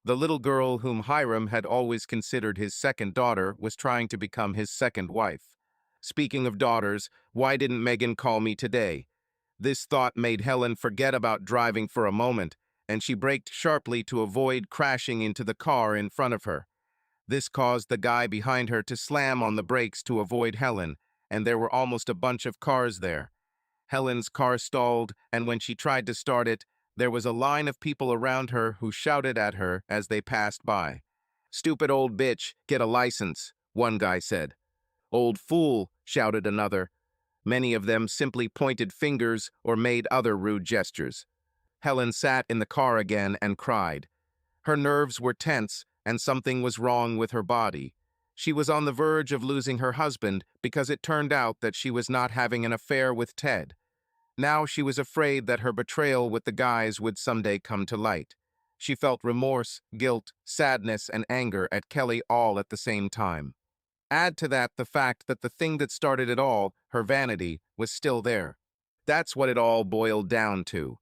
Speaker 1: The little girl whom Hiram had always considered his second daughter was trying to become his second wife. Speaking of daughters, why didn't Megan call me today? This thought made Helen forget about driving for a moment, and she braked sharply to avoid crashing into the car in front of her. This caused the guy behind her to slam on the brakes to avoid Helen, and there were almost a bunch of cars there. Helen's car stalled, and when she tried to start it, there was a line of people around her who shouted at her as they passed by. "Stupid old bitch, get a license," one guy said. "Old fool," shouted another. Many of them simply pointed fingers or made other rude gestures. Helen sat in the car again and cried. Her nerves were tense, and something was wrong with her body. She was on the verge of losing her husband because it turned out that she was not having an affair with Ted. Now she was afraid that her betrayal with the guys would someday come to light. She felt remorse, guilt, sadness, and anger at Kelly all at the same time. Add to that the fact that the thing that started it all, her vanity, was still there. That's what it all boiled down to.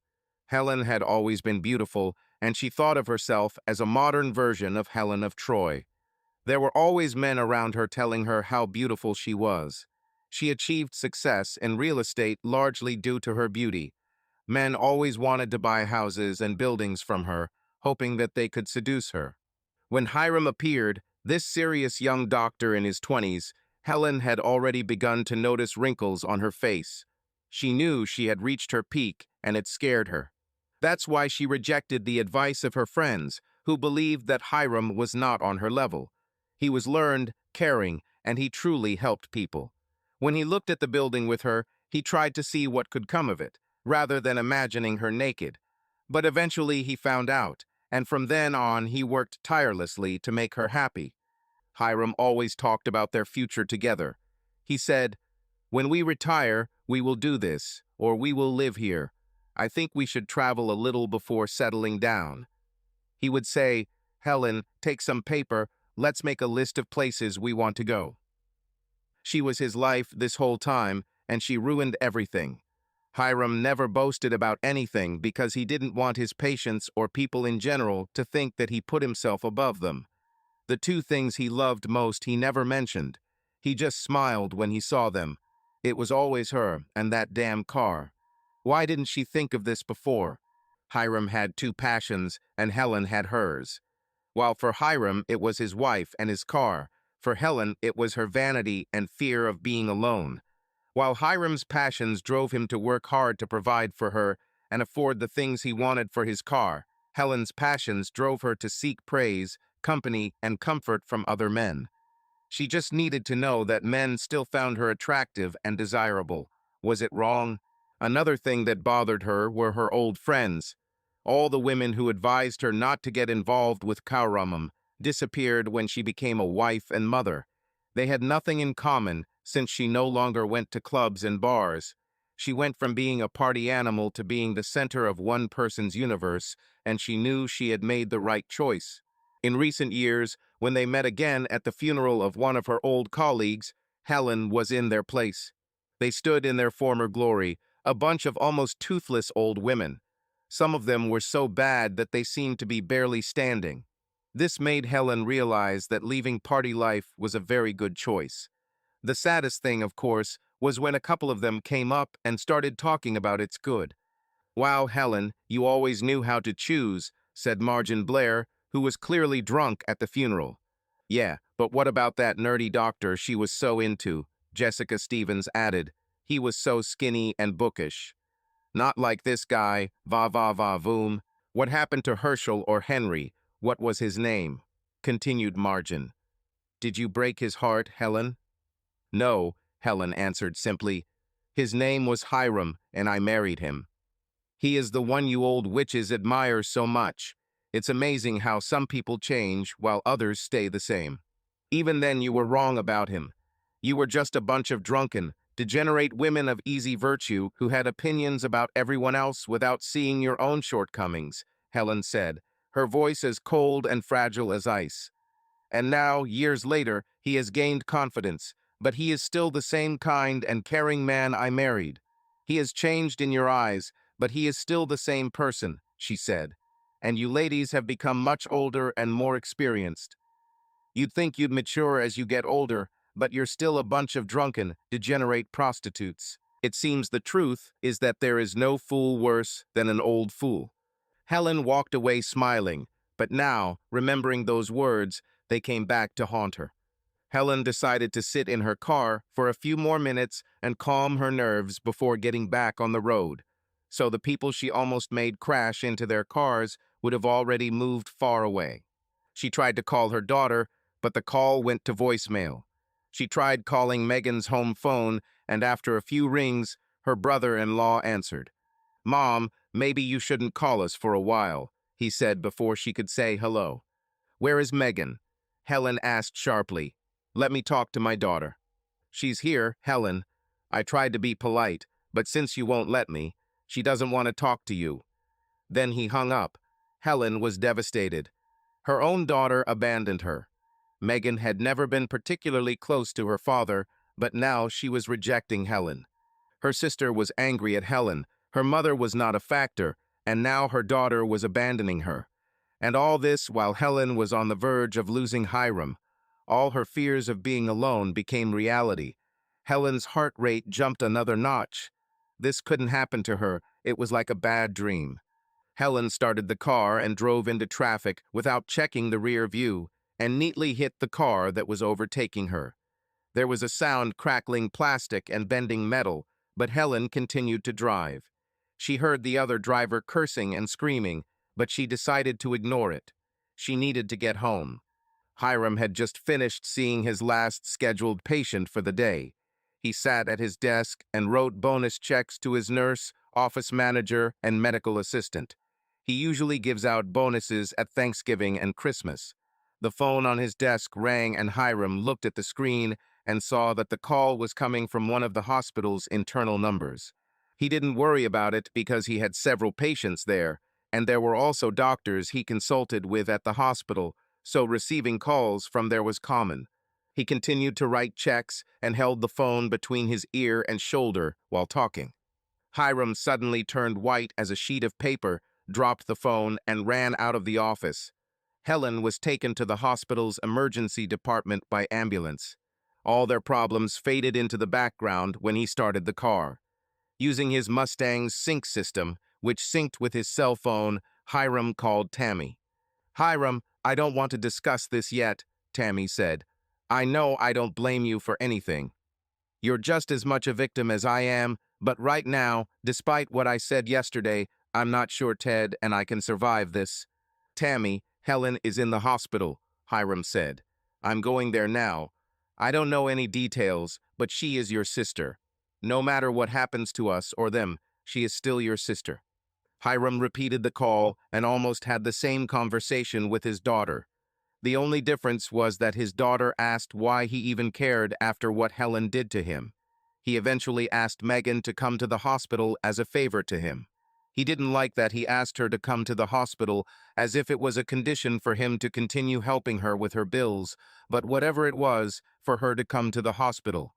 Speaker 1: Helen had always been beautiful, and she thought of herself as a modern version of Helen of Troy. There were always men around her telling her how beautiful she was. She achieved success in real estate largely due to her beauty. Men always wanted to buy houses and buildings from her, hoping that they could seduce her. When Hiram appeared, this serious young doctor in his 20s, Helen had already begun to notice wrinkles on her face. She knew she had reached her peak, and it scared her. That's why she rejected the advice of her friends, who believed that Hiram was not on her level. He was learned, caring, and he truly helped people. When he looked at the building with her, he tried to see what could come of it, rather than imagining her naked. But eventually he found out, and from then on he worked tirelessly to make her happy. Hiram always talked about their future together. He said, "When we retire, we will do this, or we will live here. I think we should travel a little before settling down." He would say, "Helen, take some paper, let's make a list of places we want to go." She was his life this whole time, and she ruined everything. Hiram never boasted about anything because he didn't want his patients or people in general to think that he put himself above them. The two things he loved most he never mentioned. He just smiled when he saw them. It was always her and that damn car. Why didn't she think of this before? Hiram had two passions, and Helen had hers. While for Hiram it was his wife and his car, for Helen it was her vanity and fear of being alone. While Hiram's passions drove him to work hard to provide for her and afford the things he wanted for his car, Helen's passions drove her to seek praise, company, and comfort from other men. She just needed to know that men still found her attractive and desirable. Was it wrong? Another thing that bothered her were her old friends. All the women who advised her not to get involved with Kauramam disappeared when she became a wife and mother. They had nothing in common since she no longer went to clubs and bars. She went from being a party animal to being the center of one person's universe, and she knew she had made the right choice. In recent years, when they met again at the funeral of one of her old colleagues, Helen was in their place. They stood in their former glory, a bunch of almost toothless old women. Some of them were so bad that they seemed to be barely standing. This made Helen realize that leaving party life was a very good choice. The saddest thing, of course, was when a couple of them came up and started talking about its good. "Wow, Helen, you always knew how to choose," said Margin Blair, who was clearly drunk at the funeral. "Yeah, but what about that nerdy doctor she was so into?" Jessica Stevens added. "He was so skinny and bookish." "Not like this guy, va va va voom. What happened to Herschel or Henry? What was his name?" continued Margin. "Did you break his heart, Helen?" "No," Helen answered simply. "His name was Hiram, and I married him. He is the one you old witches admire so much. It's amazing how some people change while others stay the same. Even then you were wrong about him. You were just a bunch of drunken, degenerate women of easy virtue who had opinions about everyone else without seeing your own shortcomings," Helen said, her voice as cold and fragile as ice. "And now, years later, he has gained confidence, but he is still the same kind and caring man I married. He has changed in your eyes, but he is still the same person," she said. "And you ladies have become much older and more experienced. You'd think you'd mature as you get older, but you're still a bunch of drunken, degenerate prostitutes. It seems the truth is that there is no fool worse than an old fool." Helen walked away smiling, but now, remembering those words, they came back to haunt her. Helen decided to sit in her car for a few more minutes and calm her nerves before getting back on the road, so the people she almost made crash into their cars would have already moved far away. She tried to call her daughter, but the call went to voicemail. She tried calling Megan's home phone, and after a few rings, her brother-in-law answered. "Mom, maybe you shouldn't call us for a while," he said before she could say hello. "Where is Megan?" Helen asked sharply. "Let me talk to my daughter." "She's here, Helen. I tried to be polite, but since you won't let me, she doesn't want to talk to you." Then he hung up. Helen was devastated. Her own daughter abandoned her. Megan had never been particularly close to her father, but now she was rejecting Helen. Her sister was angry at Helen. Her mother was not a factor, and now her daughter was abandoning her. And all this while Helen was on the verge of losing Hiram. All her fears of being alone became reality. Helen's heart rate jumped another notch. This couldn't happen to her. It was like a bad dream. Helen started the car and drove into traffic without checking the rear view and neatly hit the car that was overtaking her. There was a sound crackling plastic and bending metal, but Helen continued to drive. She heard the other driver cursing and screaming, but she decided to ignore it. She needed to get home. Hiram had just finished seeing his last scheduled patient for the day. He sat at his desk and wrote bonus checks to his nurse, office manager, and medical assistant. He usually gives out bonuses at Thanksgiving and Christmas. The phone on his desk rang and Hiram looked at the screen and saw that the call was coming from one of the hospital's internal numbers. He didn't worry about it because he had several patients there, and there were also doctors he consulted with at the hospital, so receiving calls from there was common. He continued to write checks and held the phone between his ear and shoulder while talking. Hiram suddenly turned white as a sheet of paper, dropped the phone, and ran out of the office. Helen was taken to the hospital's emergency department by ambulance. All their problems faded into the background when he started the car. Using his Mustang's sync system, which synced with his cell phone, Hiram called Tammy. "Hiram, I don't want to discuss this yet," Tammy said. "I know I don't blame you for anything. You're just as much a victim as I am, but right now, despite what I said yesterday, I'm not sure Ted and I can survive this." "Tammy, Helen is in the hospital," Hiram said. "I'm going there now. I don't know any details, but she is your sister. No matter what happens to us or them, she is still your sister." Hiram repeated the call and almost had the same conversation with his daughter. The only difference was that his daughter asked why he even cared after what Helen did to him. He eventually asked Megan to come to the hospital as a favor to him. He didn't like that he asked her to come to the hospital as if it was a condition for him to continue helping her with her bills, but whatever it was, for her to come to the hospital.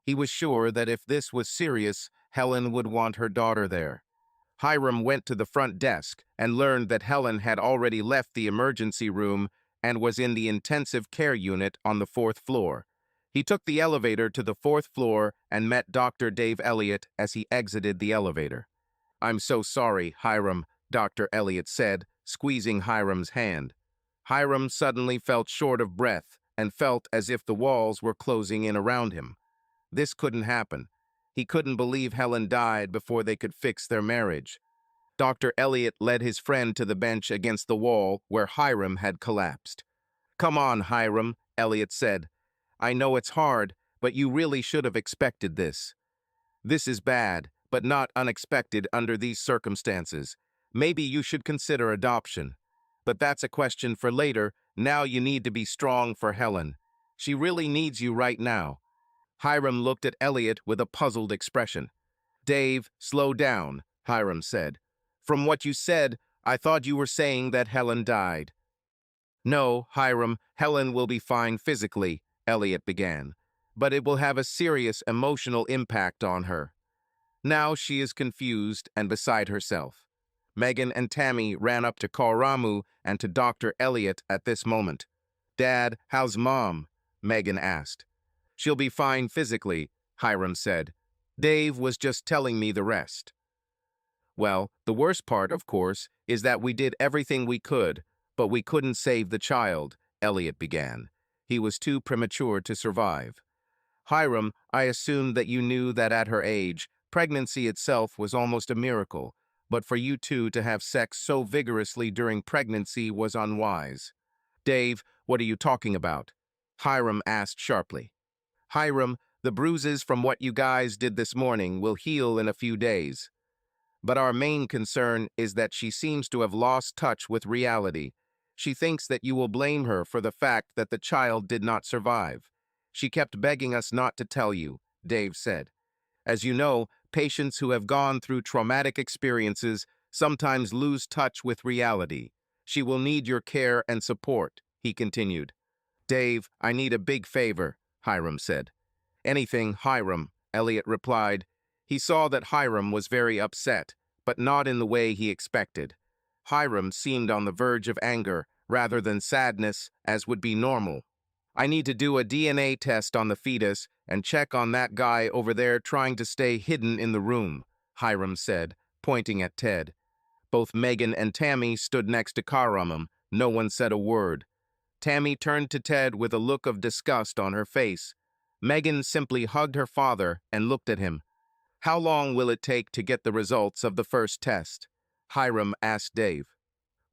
Speaker 1: He was sure that if this was serious, Helen would want her daughter there. Hiram went to the front desk and learned that Helen had already left the emergency room and was in the intensive care unit on the 4th floor. He took the elevator to the 4th floor and met Dr. Dave Elliott as he exited the elevator. "I'm so sorry, Hiram," Dr. Elliott said, squeezing Hiram's hand. Hiram suddenly felt short of breath and felt as if the walls were closing in around him. This couldn't happen. He couldn't believe Helen died before they could fix their marriage. Dr. Elliott led his friend to the bench against the wall where Hiram had collapsed. "Come on, Hiram," Elliott said. "I know it's hard, but you really should have expected this. This is bad, but not unexpected under these circumstances. Maybe you should consider adoption. But that's a question for later. Now you need to be strong for Helen. She really needs you right now." Hiram looked at Elliott with a puzzled expression. "Dave, slow down," Hiram said. "From what you said, I thought you were saying that Helen died." "No, Hiram, Helen will be fine physically," Elliott began, "but it will have a serious emotional impact on her." Now she is confused and beside herself. Megan and Tammy ran up to Karamu and to Dr. Elliott at this moment. "Dad, how's Mom?" Megan asked. "She'll be fine physically," Hiram said. "Dave was just telling me the rest." Well, the worst part, of course, is that we did everything we could, but we couldn't save the child, Elliot began. He was too premature to survive. Hiram, I assumed that you knew that at her age, pregnancy itself was almost a miracle, but for you two to have sex so vigorously during pregnancy was unwise. Dave, what are you talking about? Hiram asked sharply. Hiram, the bruises from what you guys did this morning will heal in a few days. But our main concern is that she seems to have lost touch with reality. She thinks that you will blame her for the fact that the child did not survive. She kept begging us not to tell you, Dave said. As you know, patients who have gone through traumatic experiences sometimes lose touch with reality. She will need your care and support, he continued. Dave, I need a big favor, Hiram said. Anything, Hiram, Elliot replied. He saw that Hiram was very upset, but not in the way he expected. Hiram seemed on the verge of anger rather than sadness, as would be normal. I need to do a DNA test on the fetus and check on that guy over there trying to stay hidden in the room, Hiram said, pointing at Ted. Both Megan and Tammy stood next to Karamam. No one said a word. Tammy turned to Ted with a look of disgust on her face. Megan simply hugged her father and looked at him. How long will it take to get the results of the first test? Hiram asked Dave.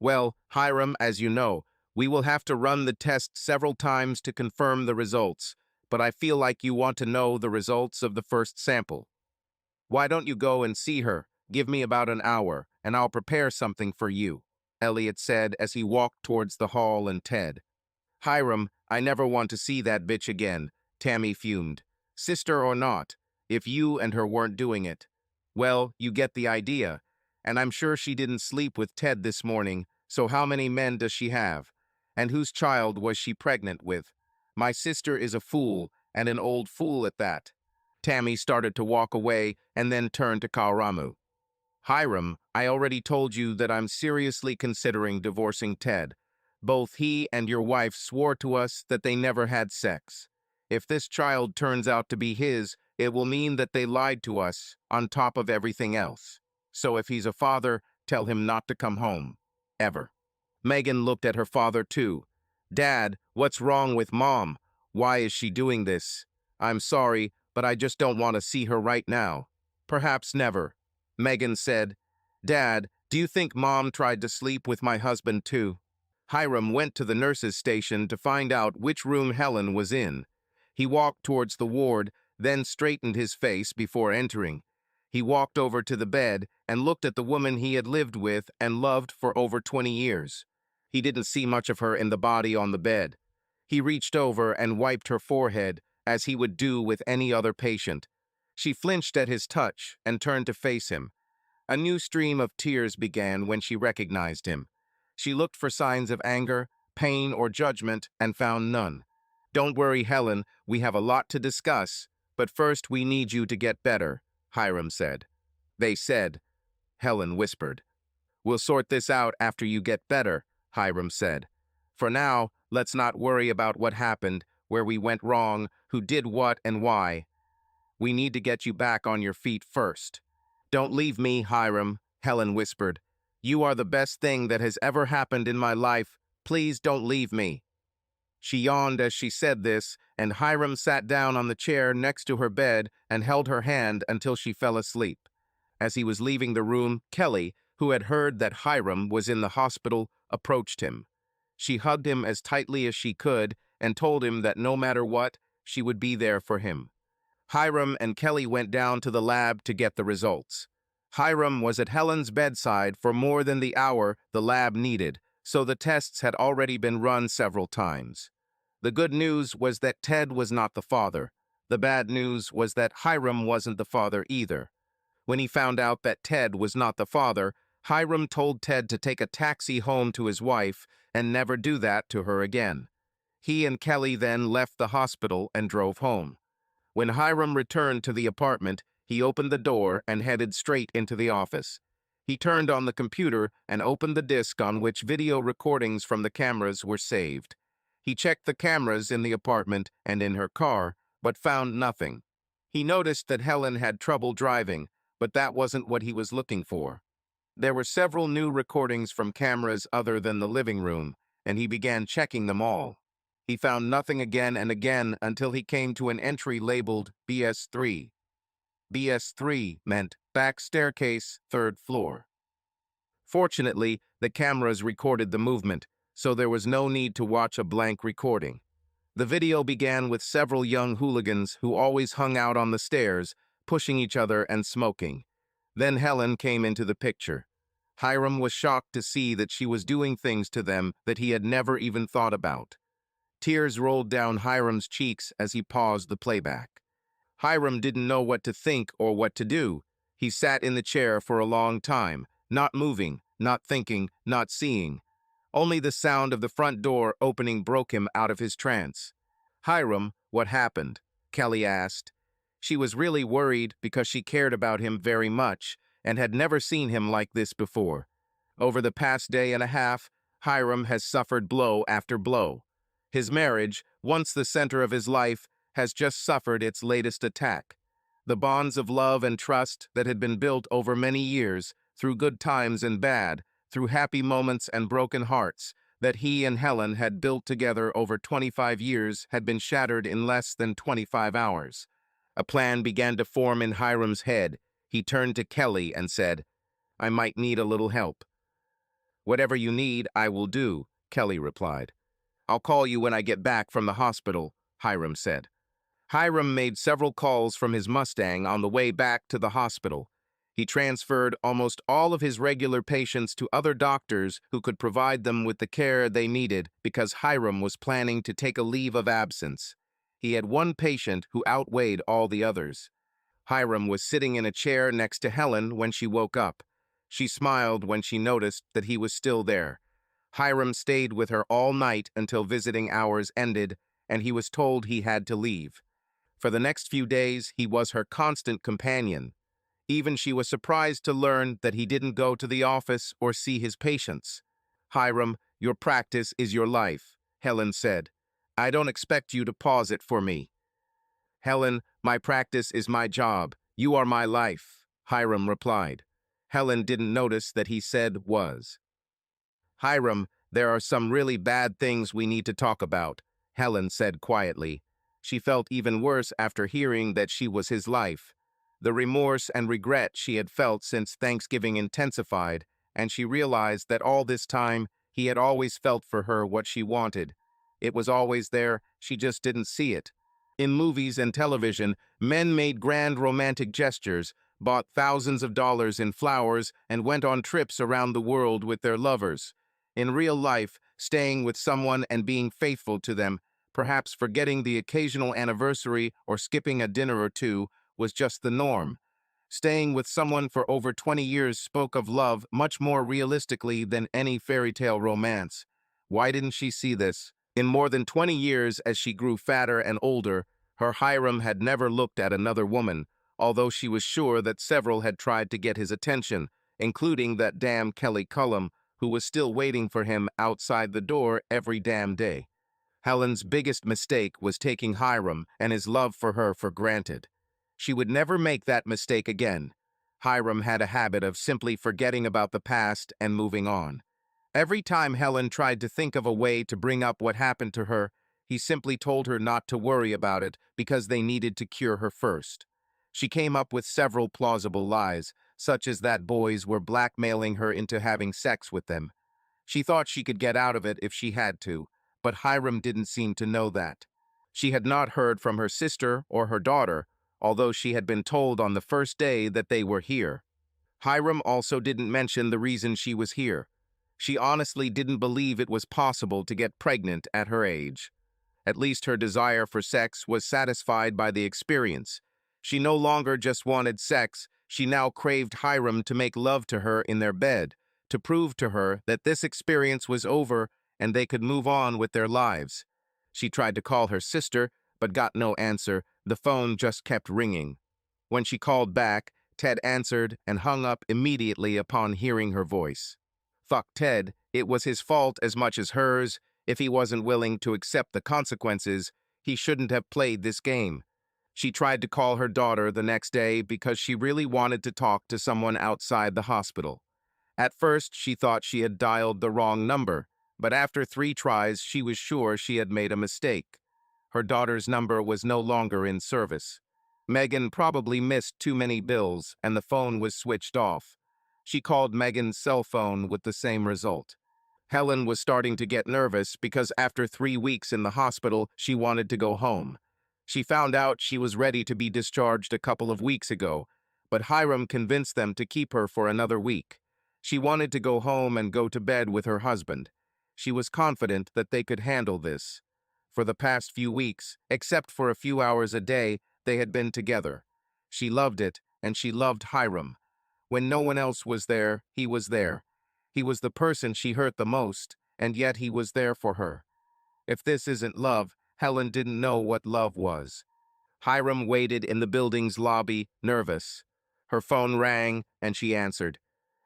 Speaker 1: Well, Hiram, as you know, we will have to run the test several times to confirm the results, but I feel like you want to know the results of the first sample. Why don't you go and see her? Give me about an hour, and I'll prepare something for you, Elliot said as he walked towards the hall and Ted. Hiram, I never want to see that bitch again, Tammy fumed. Sister or not, if you and her weren't doing it. Well, you get the idea. And I'm sure she didn't sleep with Ted this morning, so how many men does she have? And whose child was she pregnant with? My sister is a fool, and an old fool at that. Tammy started to walk away and then turned to Kauramu. Hiram, I already told you that I'm seriously considering divorcing Ted. Both he and your wife swore to us that they never had sex. If this child turns out to be his, it will mean that they lied to us, on top of everything else. So if he's a father, tell him not to come home. Ever. Megan looked at her father too. Dad, what's wrong with Mom? Why is she doing this? I'm sorry, but I just don't want to see her right now. Perhaps never. Megan said, Dad, do you think Mom tried to sleep with my husband too? Hiram went to the nurse's station to find out which room Helen was in. He walked towards the ward, then straightened his face before entering. He walked over to the bed and looked at the woman he had lived with and loved for over 20 years. He didn't see much of her in the body on the bed. He reached over and wiped her forehead, as he would do with any other patient. She flinched at his touch and turned to face him. A new stream of tears began when she recognized him. She looked for signs of anger, pain, or judgment and found none. Don't worry, Helen, we have a lot to discuss, but first we need you to get better, Hiram said. They said, Helen whispered. We'll sort this out after you get better, Hiram said. For now, let's not worry about what happened, where we went wrong, who did what and why. We need to get you back on your feet first. Don't leave me, Hiram, Helen whispered. You are the best thing that has ever happened in my life. Please don't leave me. She yawned as she said this, and Hiram sat down on the chair next to her bed and held her hand until she fell asleep. As he was leaving the room, Kelly, who had heard that Hiram was in the hospital, approached him. She hugged him as tightly as she could and told him that no matter what, she would be there for him. Hiram and Kelly went down to the lab to get the results. Hiram was at Helen's bedside for more than the hour the lab needed, so the tests had already been run several times. The good news was that Ted was not the father. The bad news was that Hiram wasn't the father either. When he found out that Ted was not the father, Hiram told Ted to take a taxi home to his wife and never do that to her again. He and Kelly then left the hospital and drove home. When Hiram returned to the apartment, he opened the door and headed straight into the office. He turned on the computer and opened the disk on which video recordings from the cameras were saved. He checked the cameras in the apartment and in her car, but found nothing. He noticed that Helen had trouble driving, but that wasn't what he was looking for. There were several new recordings from cameras other than the living room, and he began checking them all. He found nothing again and again until he came to an entry labeled BS3. BS3 meant back staircase, third floor. Fortunately, the cameras recorded the movement, so there was no need to watch a blank recording. The video began with several young hooligans who always hung out on the stairs, pushing each other and smoking. Then Helen came into the picture. Hiram was shocked to see that she was doing things to them that he had never even thought about. Tears rolled down Hiram's cheeks as he paused the playback. Hiram didn't know what to think or what to do. He sat in the chair for a long time, not moving, not thinking, not seeing. Only the sound of the front door opening broke him out of his trance. "Hiram, what happened?" Kelly asked. She was really worried because she cared about him very much and had never seen him like this before. Over the past day and a half, Hiram has suffered blow after blow. His marriage, once the center of his life, has just suffered its latest attack. The bonds of love and trust that had been built over many years, through good times and bad, through happy moments and broken hearts, that he and Helen had built together over 25 years had been shattered in less than 25 hours. A plan began to form in Hiram's head. He turned to Kelly and said, "I might need a little help." "Whatever you need, I will do," Kelly replied. "I'll call you when I get back from the hospital," Hiram said. Hiram made several calls from his Mustang on the way back to the hospital. He transferred almost all of his regular patients to other doctors who could provide them with the care they needed because Hiram was planning to take a leave of absence. He had one patient who outweighed all the others. Hiram was sitting in a chair next to Helen when she woke up. She smiled when she noticed that he was still there. Hiram stayed with her all night until visiting hours ended, and he was told he had to leave. For the next few days, he was her constant companion. Even she was surprised to learn that he didn't go to the office or see his patients. "Hiram, your practice is your life," Helen said. "I don't expect you to pause it for me." "Helen, my practice is my job. You are my life," Hiram replied. Helen didn't notice that he said was. "Hiram, there are some really bad things we need to talk about," Helen said quietly. She felt even worse after hearing that she was his life. The remorse and regret she had felt since Thanksgiving intensified, and she realized that all this time he had always felt for her what she wanted. It was always there, she just didn't see it. In movies and television, men made grand romantic gestures, bought thousands of dollars in flowers, and went on trips around the world with their lovers. In real life, staying with someone and being faithful to them, perhaps forgetting the occasional anniversary or skipping a dinner or two, was just the norm. Staying with someone for over 20 years spoke of love much more realistically than any fairy tale romance. Why didn't she see this? In more than 20 years, as she grew fatter and older, her Hiram had never looked at another woman, although she was sure that several had tried to get his attention, including that damn Kelly Cullum, who was still waiting for him outside the door every damn day. Helen's biggest mistake was taking Hiram and his love for her for granted. She would never make that mistake again. Hiram had a habit of simply forgetting about the past and moving on. Every time Helen tried to think of a way to bring up what happened to her, he simply told her not to worry about it because they needed to cure her first. She came up with several plausible lies, such as that boys were blackmailing her into having sex with them. She thought she could get out of it if she had to, but Hiram didn't seem to know that. She had not heard from her sister or her daughter, although she had been told on the first day that they were here. Hiram also didn't mention the reason she was here. She honestly didn't believe it was possible to get pregnant at her age. At least her desire for sex was satisfied by the experience. She no longer just wanted sex, she now craved Hiram to make love to her in their bed, to prove to her that this experience was over and they could move on with their lives. She tried to call her sister, but got no answer. The phone just kept ringing. When she called back, Ted answered and hung up immediately upon hearing her voice. Fuck Ted, it was his fault as much as hers. If he wasn't willing to accept the consequences, he shouldn't have played this game. She tried to call her daughter the next day because she really wanted to talk to someone outside the hospital. At first, she thought she had dialed the wrong number, but after 3 tries, she was sure she had made a mistake. Her daughter's number was no longer in service. Megan probably missed too many bills, and the phone was switched off. She called Megan's cell phone with the same result. Helen was starting to get nervous because after 3 weeks in the hospital, she wanted to go home. She found out she was ready to be discharged a couple of weeks ago, but Hiram convinced them to keep her for another week. She wanted to go home and go to bed with her husband. She was confident that they could handle this. For the past few weeks, except for a few hours a day, they had been together. She loved it, and she loved Hiram. When no one else was there, he was there. He was the person she hurt the most, and yet he was there for her. If this isn't love, Helen didn't know what love was. Hiram waited in the building's lobby, nervous. Her phone rang, and she answered.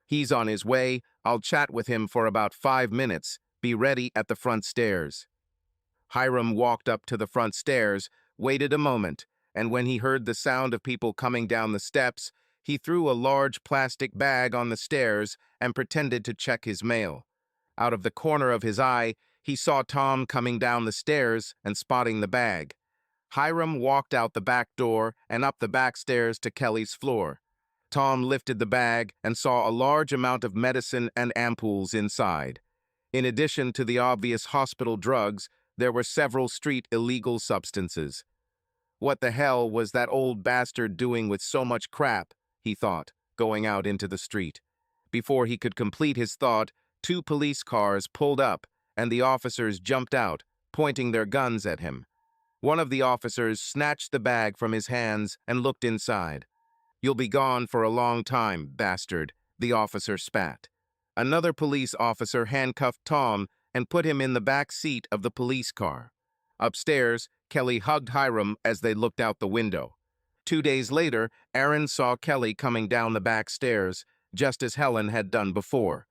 Speaker 1: "He's on his way. I'll chat with him for about 5 minutes. Be ready at the front stairs." Hiram walked up to the front stairs, waited a moment, and when he heard the sound of people coming down the steps, he threw a large plastic bag on the stairs and pretended to check his mail. Out of the corner of his eye, he saw Tom coming down the stairs and spotting the bag. Hiram walked out the back door and up the back stairs to Kelly's floor. Tom lifted the bag and saw a large amount of medicine and ampoules inside. In addition to the obvious hospital drugs, there were several street illegal substances. What the hell was that old bastard doing with so much crap, he thought, going out into the street. Before he could complete his thought, 2 police cars pulled up, and the officers jumped out, pointing their guns at him. One of the officers snatched the bag from his hands and looked inside. "You'll be gone for a long time, bastard," the officer spat. Another police officer handcuffed Tom and put him in the back seat of the police car. Upstairs, Kelly hugged Hiram as they looked out the window. 2 days later, Aaron saw Kelly coming down the back stairs, just as Helen had done before.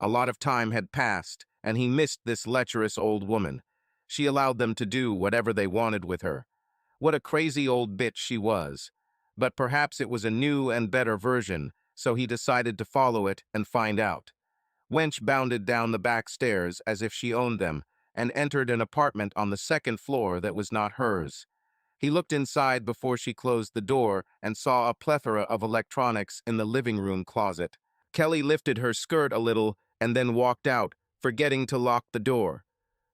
Speaker 1: A lot of time had passed, and he missed this lecherous old woman. She allowed them to do whatever they wanted with her. What a crazy old bitch she was. But perhaps it was a new and better version, so he decided to follow it and find out. Wench bounded down the back stairs as if she owned them, and entered an apartment on the 2nd floor that was not hers. He looked inside before she closed the door and saw a plethora of electronics in the living room closet. Kelly lifted her skirt a little and then walked out, forgetting to lock the door.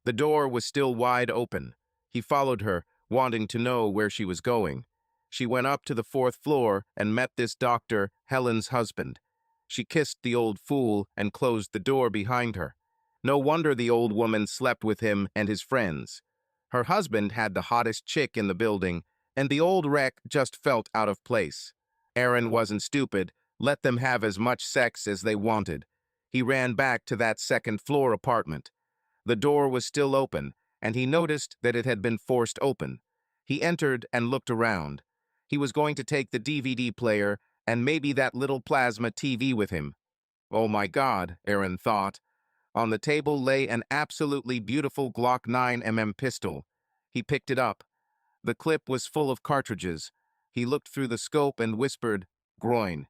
Speaker 1: The door was still wide open. He followed her, wanting to know where she was going. She went up to the 4th floor and met this doctor, Helen's husband. She kissed the old fool and closed the door behind her. No wonder the old woman slept with him and his friends. Her husband had the hottest chick in the building, and the old wreck just felt out of place. Aaron wasn't stupid, let them have as much sex as they wanted. He ran back to that 2nd floor apartment. The door was still open, and he noticed that it had been forced open. He entered and looked around. He was going to take the DVD player and maybe that little plasma TV with him. Oh my God, Aaron thought. On the table lay an absolutely beautiful Glock 9mm pistol. He picked it up. The clip was full of cartridges. He looked through the scope and whispered, "Groin.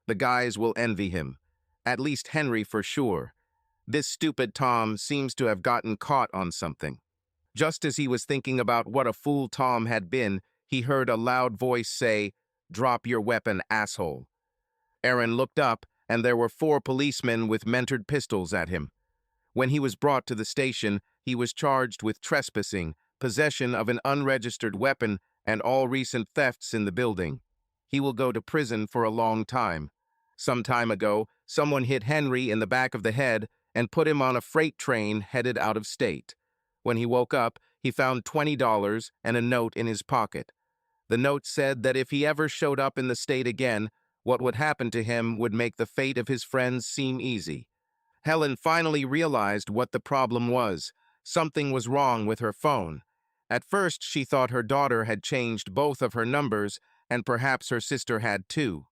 Speaker 1: The guys will envy him. At least Henry for sure. This stupid Tom seems to have gotten caught on something." Just as he was thinking about what a fool Tom had been, he heard a loud voice say, "Drop your weapon, asshole." Aaron looked up, and there were 4 policemen with mentored pistols at him. When he was brought to the station, he was charged with trespassing, possession of an unregistered weapon, and all recent thefts in the building. He will go to prison for a long time. Some time ago, someone hit Henry in the back of the head and put him on a freight train headed out of state. When he woke up, he found $20 and a note in his pocket. The note said that if he ever showed up in the state again, what would happen to him would make the fate of his friends seem easy. Helen finally realized what the problem was. Something was wrong with her phone. At first, she thought her daughter had changed both of her numbers, and perhaps her sister had too.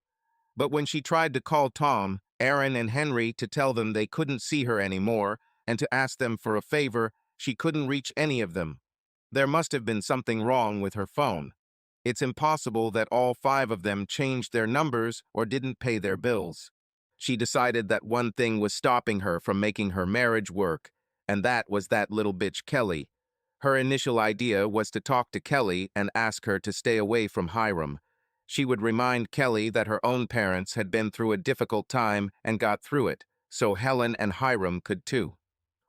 Speaker 1: But when she tried to call Tom, Aaron, and Henry to tell them they couldn't see her anymore, and to ask them for a favor, she couldn't reach any of them. There must have been something wrong with her phone. It's impossible that all 5 of them changed their numbers or didn't pay their bills. She decided that one thing was stopping her from making her marriage work, and that was that little bitch Kelly. Her initial idea was to talk to Kelly and ask her to stay away from Hiram. She would remind Kelly that her own parents had been through a difficult time and got through it, so Helen and Hiram could too.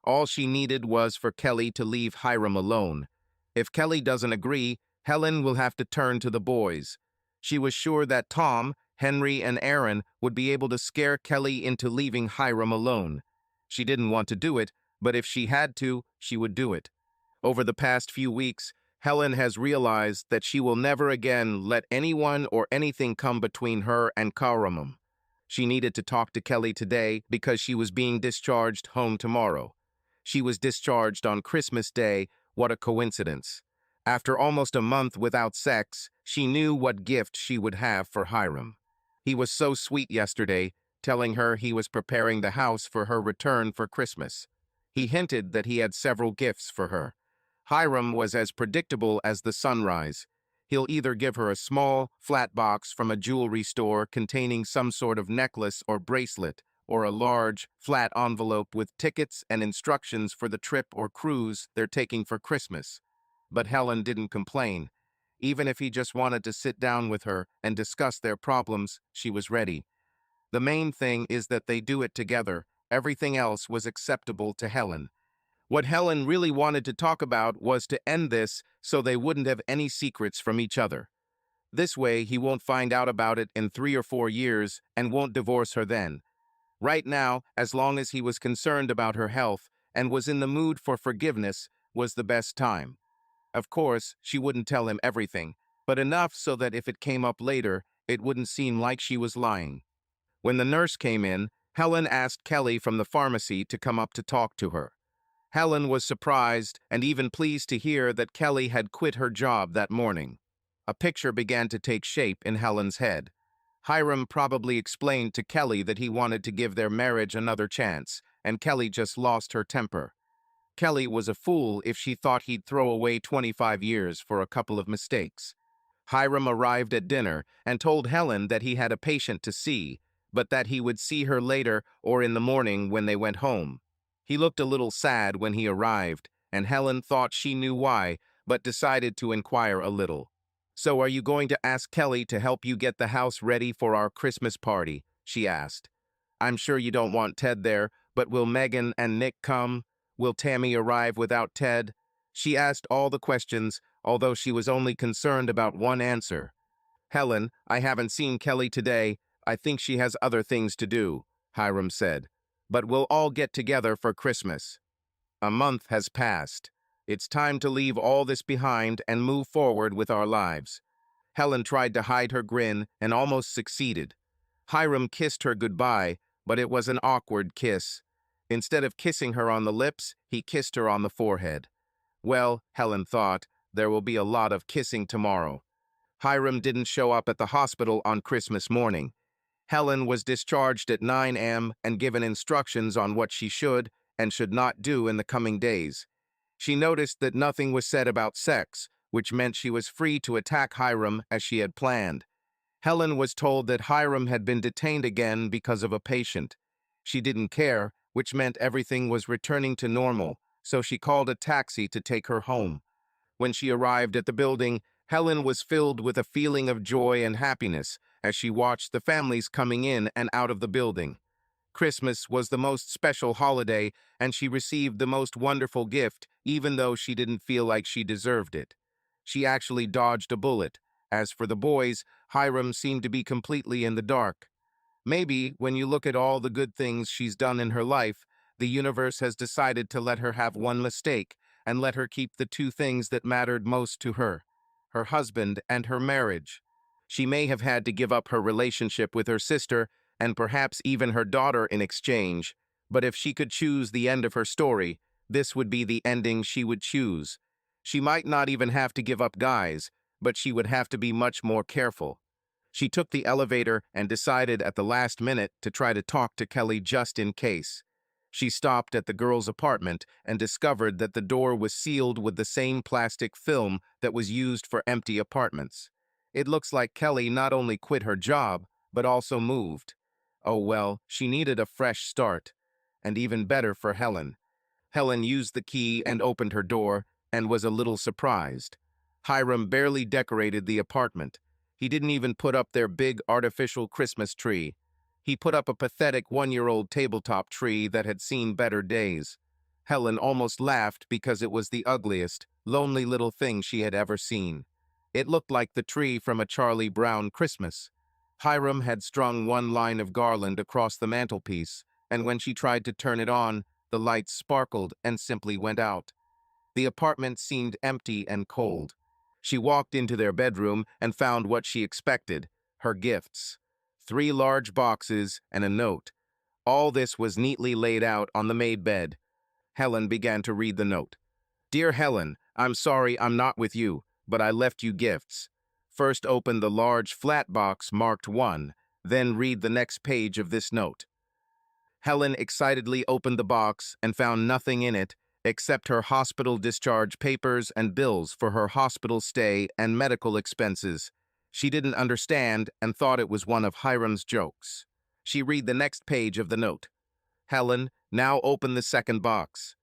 Speaker 1: All she needed was for Kelly to leave Hiram alone. If Kelly doesn't agree, Helen will have to turn to the boys. She was sure that Tom, Henry, and Aaron would be able to scare Kelly into leaving Hiram alone. She didn't want to do it, but if she had to, she would do it. Over the past few weeks, Helen has realized that she will never again let anyone or anything come between her and Hiram. She needed to talk to Kelly today because she was being discharged home tomorrow. She was discharged on Christmas Day. What a coincidence. After almost a month without sex, she knew what gift she would have for Hiram. He was so sweet yesterday, telling her he was preparing the house for her return for Christmas. He hinted that he had several gifts for her. Hiram was as predictable as the sunrise. He'll either give her a small, flat box from a jewelry store containing some sort of necklace or bracelet, or a large, flat envelope with tickets and instructions for the trip or cruise they're taking for Christmas. But Helen didn't complain. Even if he just wanted to sit down with her and discuss their problems, she was ready. The main thing is that they do it together. Everything else was acceptable to Helen. What Helen really wanted to talk about was to end this so they wouldn't have any secrets from each other. This way, he won't find out about it in 3 or 4 years and won't divorce her then. Right now, as long as he was concerned about her health and was in the mood for forgiveness, was the best time. Of course, she wouldn't tell him everything, but enough so that if it came up later, it wouldn't seem like she was lying. When the nurse came in, Helen asked Kelly from the pharmacy to come up to talk to her. Helen was surprised and even pleased to hear that Kelly had quit her job that morning. A picture began to take shape in Helen's head. Hiram probably explained to Kelly that he wanted to give their marriage another chance, and Kelly just lost her temper. Kelly was a fool if she thought he'd throw away 25 years for a couple of mistakes. Hiram arrived at dinner and told Helen that he had a patient to see, but that he would see her later or in the morning when they went home. He looked a little sad when he arrived, and Helen thought she knew why, but decided to inquire a little. "So are you going to ask Kelly to help you get the house ready for our Christmas party?" she asked. "I'm sure you don't want Ted there, but will Megan and Nick come? Will Tammy arrive without Ted?" She asked all the questions, although she was only concerned about one answer. "Helen, I haven't seen Kelly today. I think she has other things to do," Hiram said. "But we'll all get together for Christmas." A month has passed. It's time to leave all this behind and move forward with our lives. Helen tried to hide her grin and almost succeeded. Hiram kissed her goodbye, but it was an awkward kiss. Instead of kissing her on the lips, he kissed her on the forehead. Well, Helen thought, there will be a lot of kissing tomorrow. Hiram didn't show up at the hospital on Christmas morning. Helen was discharged at 9 a.m. and given instructions on what she should and should not do in the coming days. She noticed that nothing was said about sex, which meant she was free to attack Hiram as she had planned. Helen was told that Hiram had been detained again because of a patient. She didn't care, which meant everything was returning to normal, so she called a taxi to take her home. When she arrived at the building, Helen was filled with a feeling of joy and happiness as she watched the families coming in and out of the building. Christmas was the most special holiday, and she received the most wonderful gift, even though she didn't feel like she deserved it. She actually dodged a bullet. As for the boys, Hiram seemed to be completely in the dark. Maybe, when you look at all the good things she's done in her life, the universe has decided to let her have one mistake and let her keep the two things that mattered most to her, her husband and her marriage. She may have had to give up her relationship with her sister and perhaps even her daughter in exchange, but if she could choose the end of her story, this would be the ending she would choose. She might not even have to give up guys, but she would have to be much more careful. She took the elevator and decided at the last minute to try to talk to Kelly just in case. She stopped at the girl's apartment and discovered that the door was sealed with the same plastic film that was used for empty apartments. It looks like Kelly not only quit her job, but also moved. Oh well, she needed a fresh start. And even better for Helen. Helen used the key and opened her door, and was a little surprised. Hiram barely decorated the apartment. He didn't even put up their big artificial Christmas tree. He put up a pathetic one-year-old tabletop tree that had seen better days. Helen almost laughed because it was the ugliest, lonely little thing she had ever seen. It looked like the tree from a Charlie Brown Christmas. Hiram had strung one line of garland across the mantelpiece, and when she tried to turn it on, the lights sparkled and simply went out. The apartment seemed empty and cold. She walked into their bedroom and found what she expected, her gifts. 3 large boxes and a note. All this was neatly laid out on the made bed. Helen began to read the note. Dear Helen, I'm sorry I'm not with you, but I left you gifts. First open the large flat box marked 1, then read the next page of this note. Helen excitedly opened the box and found nothing in it except her hospital discharge papers and bills for her hospital stay and medical expenses. She didn't understand and thought it was one of Hiram's jokes. She read the next page of the note. Helen, now open the second box.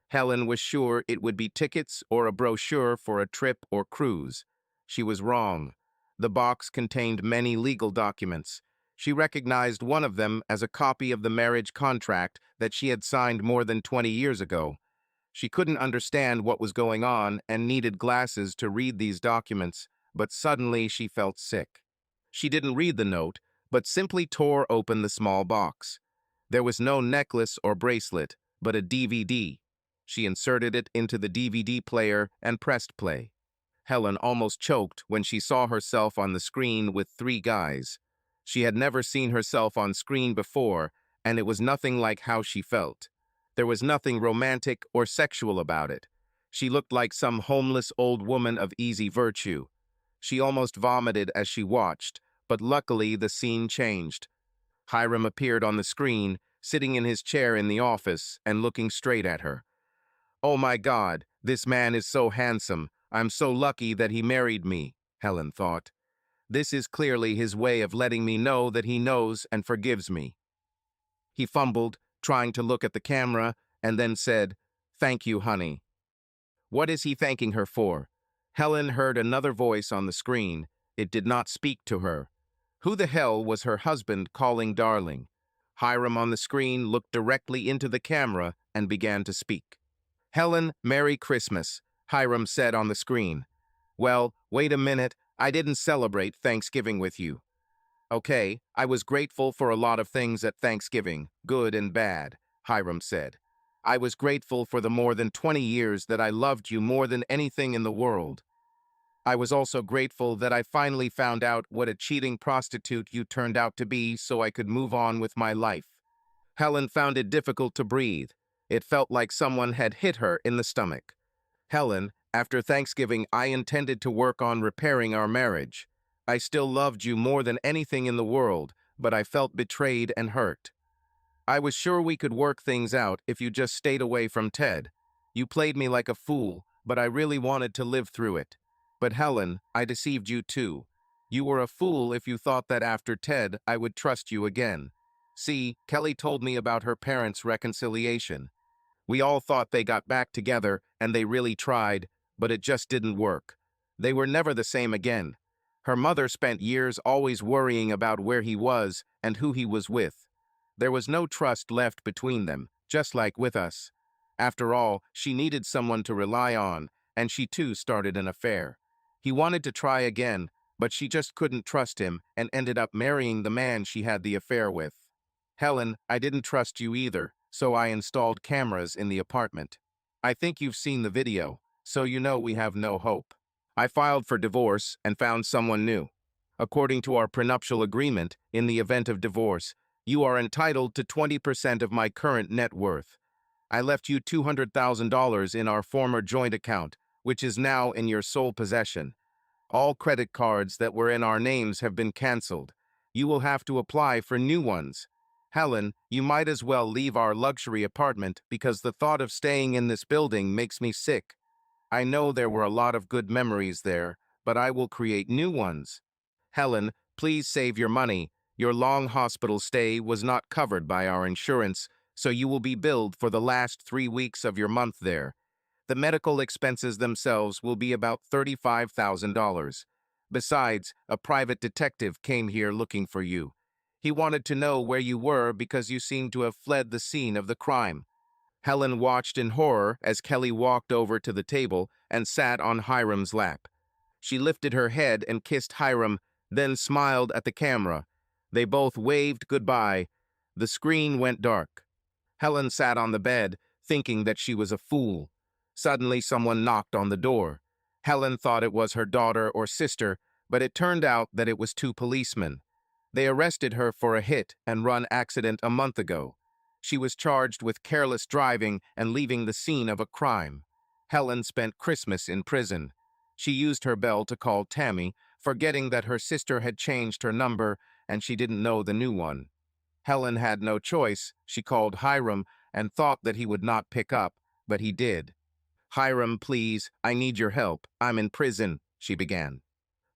Speaker 1: Helen was sure it would be tickets or a brochure for a trip or cruise. She was wrong. The box contained many legal documents. She recognized one of them as a copy of the marriage contract that she had signed more than 20 years ago. She couldn't understand what was going on and needed glasses to read these documents, but suddenly she felt sick. She didn't read the note, but simply tore open the small box. There was no necklace or bracelet, but a DVD. She inserted it into the DVD player and pressed play. Helen almost choked when she saw herself on the screen with 3 guys. She had never seen herself on screen before, and it was nothing like how she felt. There was nothing romantic or sexual about it. She looked like some homeless old woman of easy virtue. She almost vomited as she watched, but luckily the scene changed. Hiram appeared on the screen, sitting in his chair in the office and looking straight at her. Oh my God, this man is so handsome. I'm so lucky that he married me, Helen thought. This is clearly his way of letting me know that he knows and forgives me. He fumbled, trying to look at the camera, and then said, Thank you, honey. What is he thanking her for? Helen heard another voice on the screen. It did not speak to her. Who the hell was her husband calling darling? Hiram on the screen looked directly into the camera and began to speak. Helen, Merry Christmas, Hiram said on the screen. Well, wait a minute, I didn't celebrate Thanksgiving with you. Okay, I was grateful for a lot of things at Thanksgiving, good and bad, Hiram said. I was grateful for the more than 20 years that I loved you more than anything in the world. I was also grateful that I finally found out what a cheating prostitute you turned out to be so I could move on with my life. Helen found it difficult to breathe. It felt like someone had hit her in the stomach. Helen, after Thanksgiving, I intended to work on repairing our marriage. I still loved you more than anything in the world, but I felt betrayed and hurt. I was sure we could work things out if you just stayed away from Ted. You played me like a fool, but I really wanted to live through it. But Helen, I deceived you too. You were a fool if you thought that after Ted, I would trust you again. See, Kelly told me about her parents' reconciliation. We all thought they got back together, and they really tried, but it just didn't work. They were never the same again. Her mother spent years always worrying about where he was and who he was with. There was no trust left between them, just like with us. After all, she needed someone to rely on, and she too started an affair. He wanted to try again, but she just couldn't trust him and ended up marrying the man she had the affair with. Helen, I didn't trust you either, so I installed cameras in the apartment. I think you've seen the video, so you know we have no hope. I filed for divorce and found someone new. According to our prenuptial agreement, in the event of divorce, you are entitled to 20% of my current net worth. I left you $200,000 in our former joint account, which is now in your sole possession. All credit cards that were in our names have been canceled. You will have to apply for new ones. Helen, you might as well leave our luxury apartment because the thought of staying in this building makes me sick. I know there were a lot of good memories there, but I will create new ones. Helen, please save your money. Your long hospital stay was not covered by our insurance, so you will be billed for the last 3 weeks of your month there. The medical expenses themselves will be about $35,000. Besides, a private detective came here looking for you. He wanted to know where you were because you seemed to have fled the scene of the crime. Helen watched in horror as Kelly walked over to the table and sat on Hiram's lap. She lifted her head and kissed Hiram, then smiled at the camera. They both waved goodbye. The screen went dark. Helen sat on the bed, thinking that she was a fool. Suddenly, someone knocked on the door. Helen thought it was her daughter or sister, but it turned out that it was two policemen. They arrested her for a hit-and-run accident a month ago. She was charged with careless driving and leaving the scene of a crime. Helen spent Christmas in prison. She used her bell to call Tammy, forgetting that her sister had changed her number and she didn't know the new one. Helen had no choice. She called Hiram and thought that he would not pick up, but he did. "Hiram, please, I need your help. I'm in prison," she began.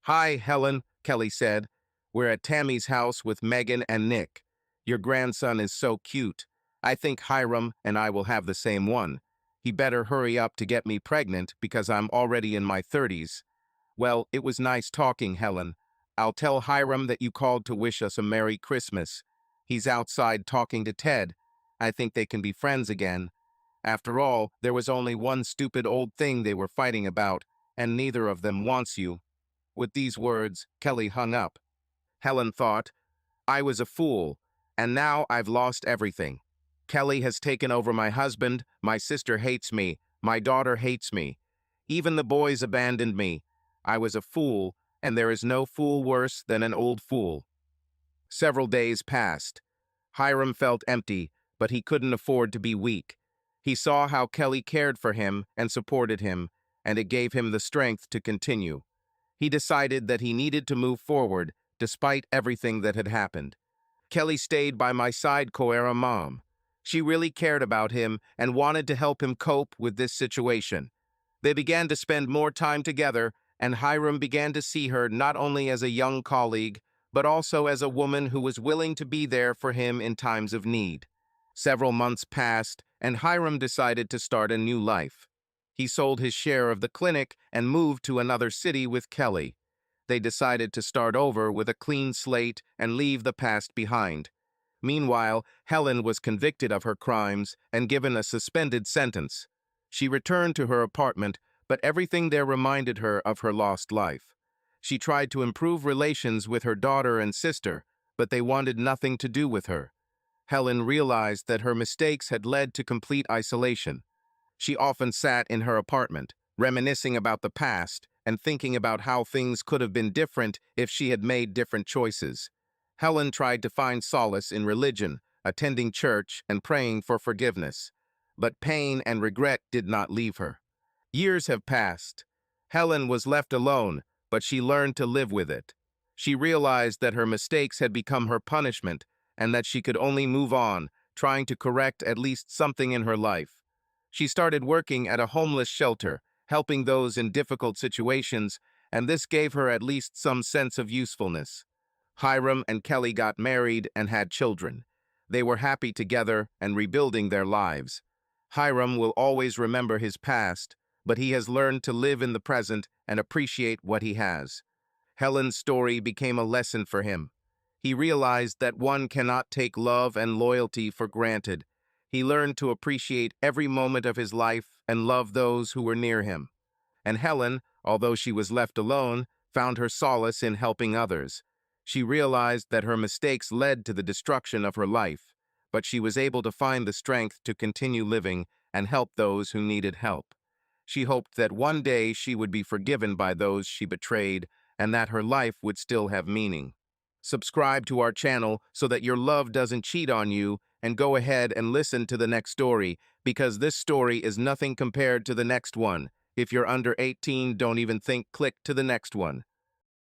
Speaker 1: "Hi, Helen," Kelly said. "We're at Tammy's house with Megan and Nick. Your grandson is so cute. I think Hiram and I will have the same one. He better hurry up to get me pregnant because I'm already in my 30s. Well, it was nice talking, Helen. I'll tell Hiram that you called to wish us a Merry Christmas. He's outside talking to Ted. I think they can be friends again. After all, there was only one stupid old thing they were fighting about, and neither of them wants you." With these words, Kelly hung up. Helen thought, "I was a fool, and now I've lost everything. Kelly has taken over my husband, my sister hates me, my daughter hates me. Even the boys abandoned me. I was a fool, and there is no fool worse than an old fool." Several days passed. Hiram felt empty, but he couldn't afford to be weak. He saw how Kelly cared for him and supported him, and it gave him the strength to continue. He decided that he needed to move forward, despite everything that had happened. "Kelly stayed by my side, Coera Mom. She really cared about him and wanted to help him cope with this situation." They began to spend more time together, and Hiram began to see her not only as a young colleague, but also as a woman who was willing to be there for him in times of need. Several months passed, and Hiram decided to start a new life. He sold his share of the clinic and moved to another city with Kelly. They decided to start over with a clean slate and leave the past behind. Meanwhile, Helen was convicted of her crimes and given a suspended sentence. She returned to her apartment, but everything there reminded her of her lost life. She tried to improve relations with her daughter and sister, but they wanted nothing to do with her. Helen realized that her mistakes had led to complete isolation. She often sat in her apartment, reminiscing about the past and thinking about how things could have been different if she had made different choices. Helen tried to find solace in religion, attending church and praying for forgiveness. But pain and regret did not leave her. Years have passed. Helen was left alone, but she learned to live with it. She realized that her mistakes had become her punishment and that she could only move on, trying to correct at least something in her life. She started working at a homeless shelter, helping those in difficult situations, and this gave her at least some sense of usefulness. Hiram and Kelly got married and had children. They were happy together and rebuilding their lives. Hiram will always remember his past, but he has learned to live in the present and appreciate what he has. Helen's story became a lesson for him. He realized that one cannot take love and loyalty for granted. He learned to appreciate every moment of his life and love those who were near him. And Helen, although she was left alone, found her solace in helping others. She realized that her mistakes led to the destruction of her life, but she was able to find the strength to continue living and help those who needed help. She hoped that one day she would be forgiven by those she betrayed and that her life would still have meaning. Subscribe to our channel so that your love doesn't cheat on you, and go ahead and listen to the next story, because this story is nothing compared to the next one. If you're under 18, don't even think, click to the next one.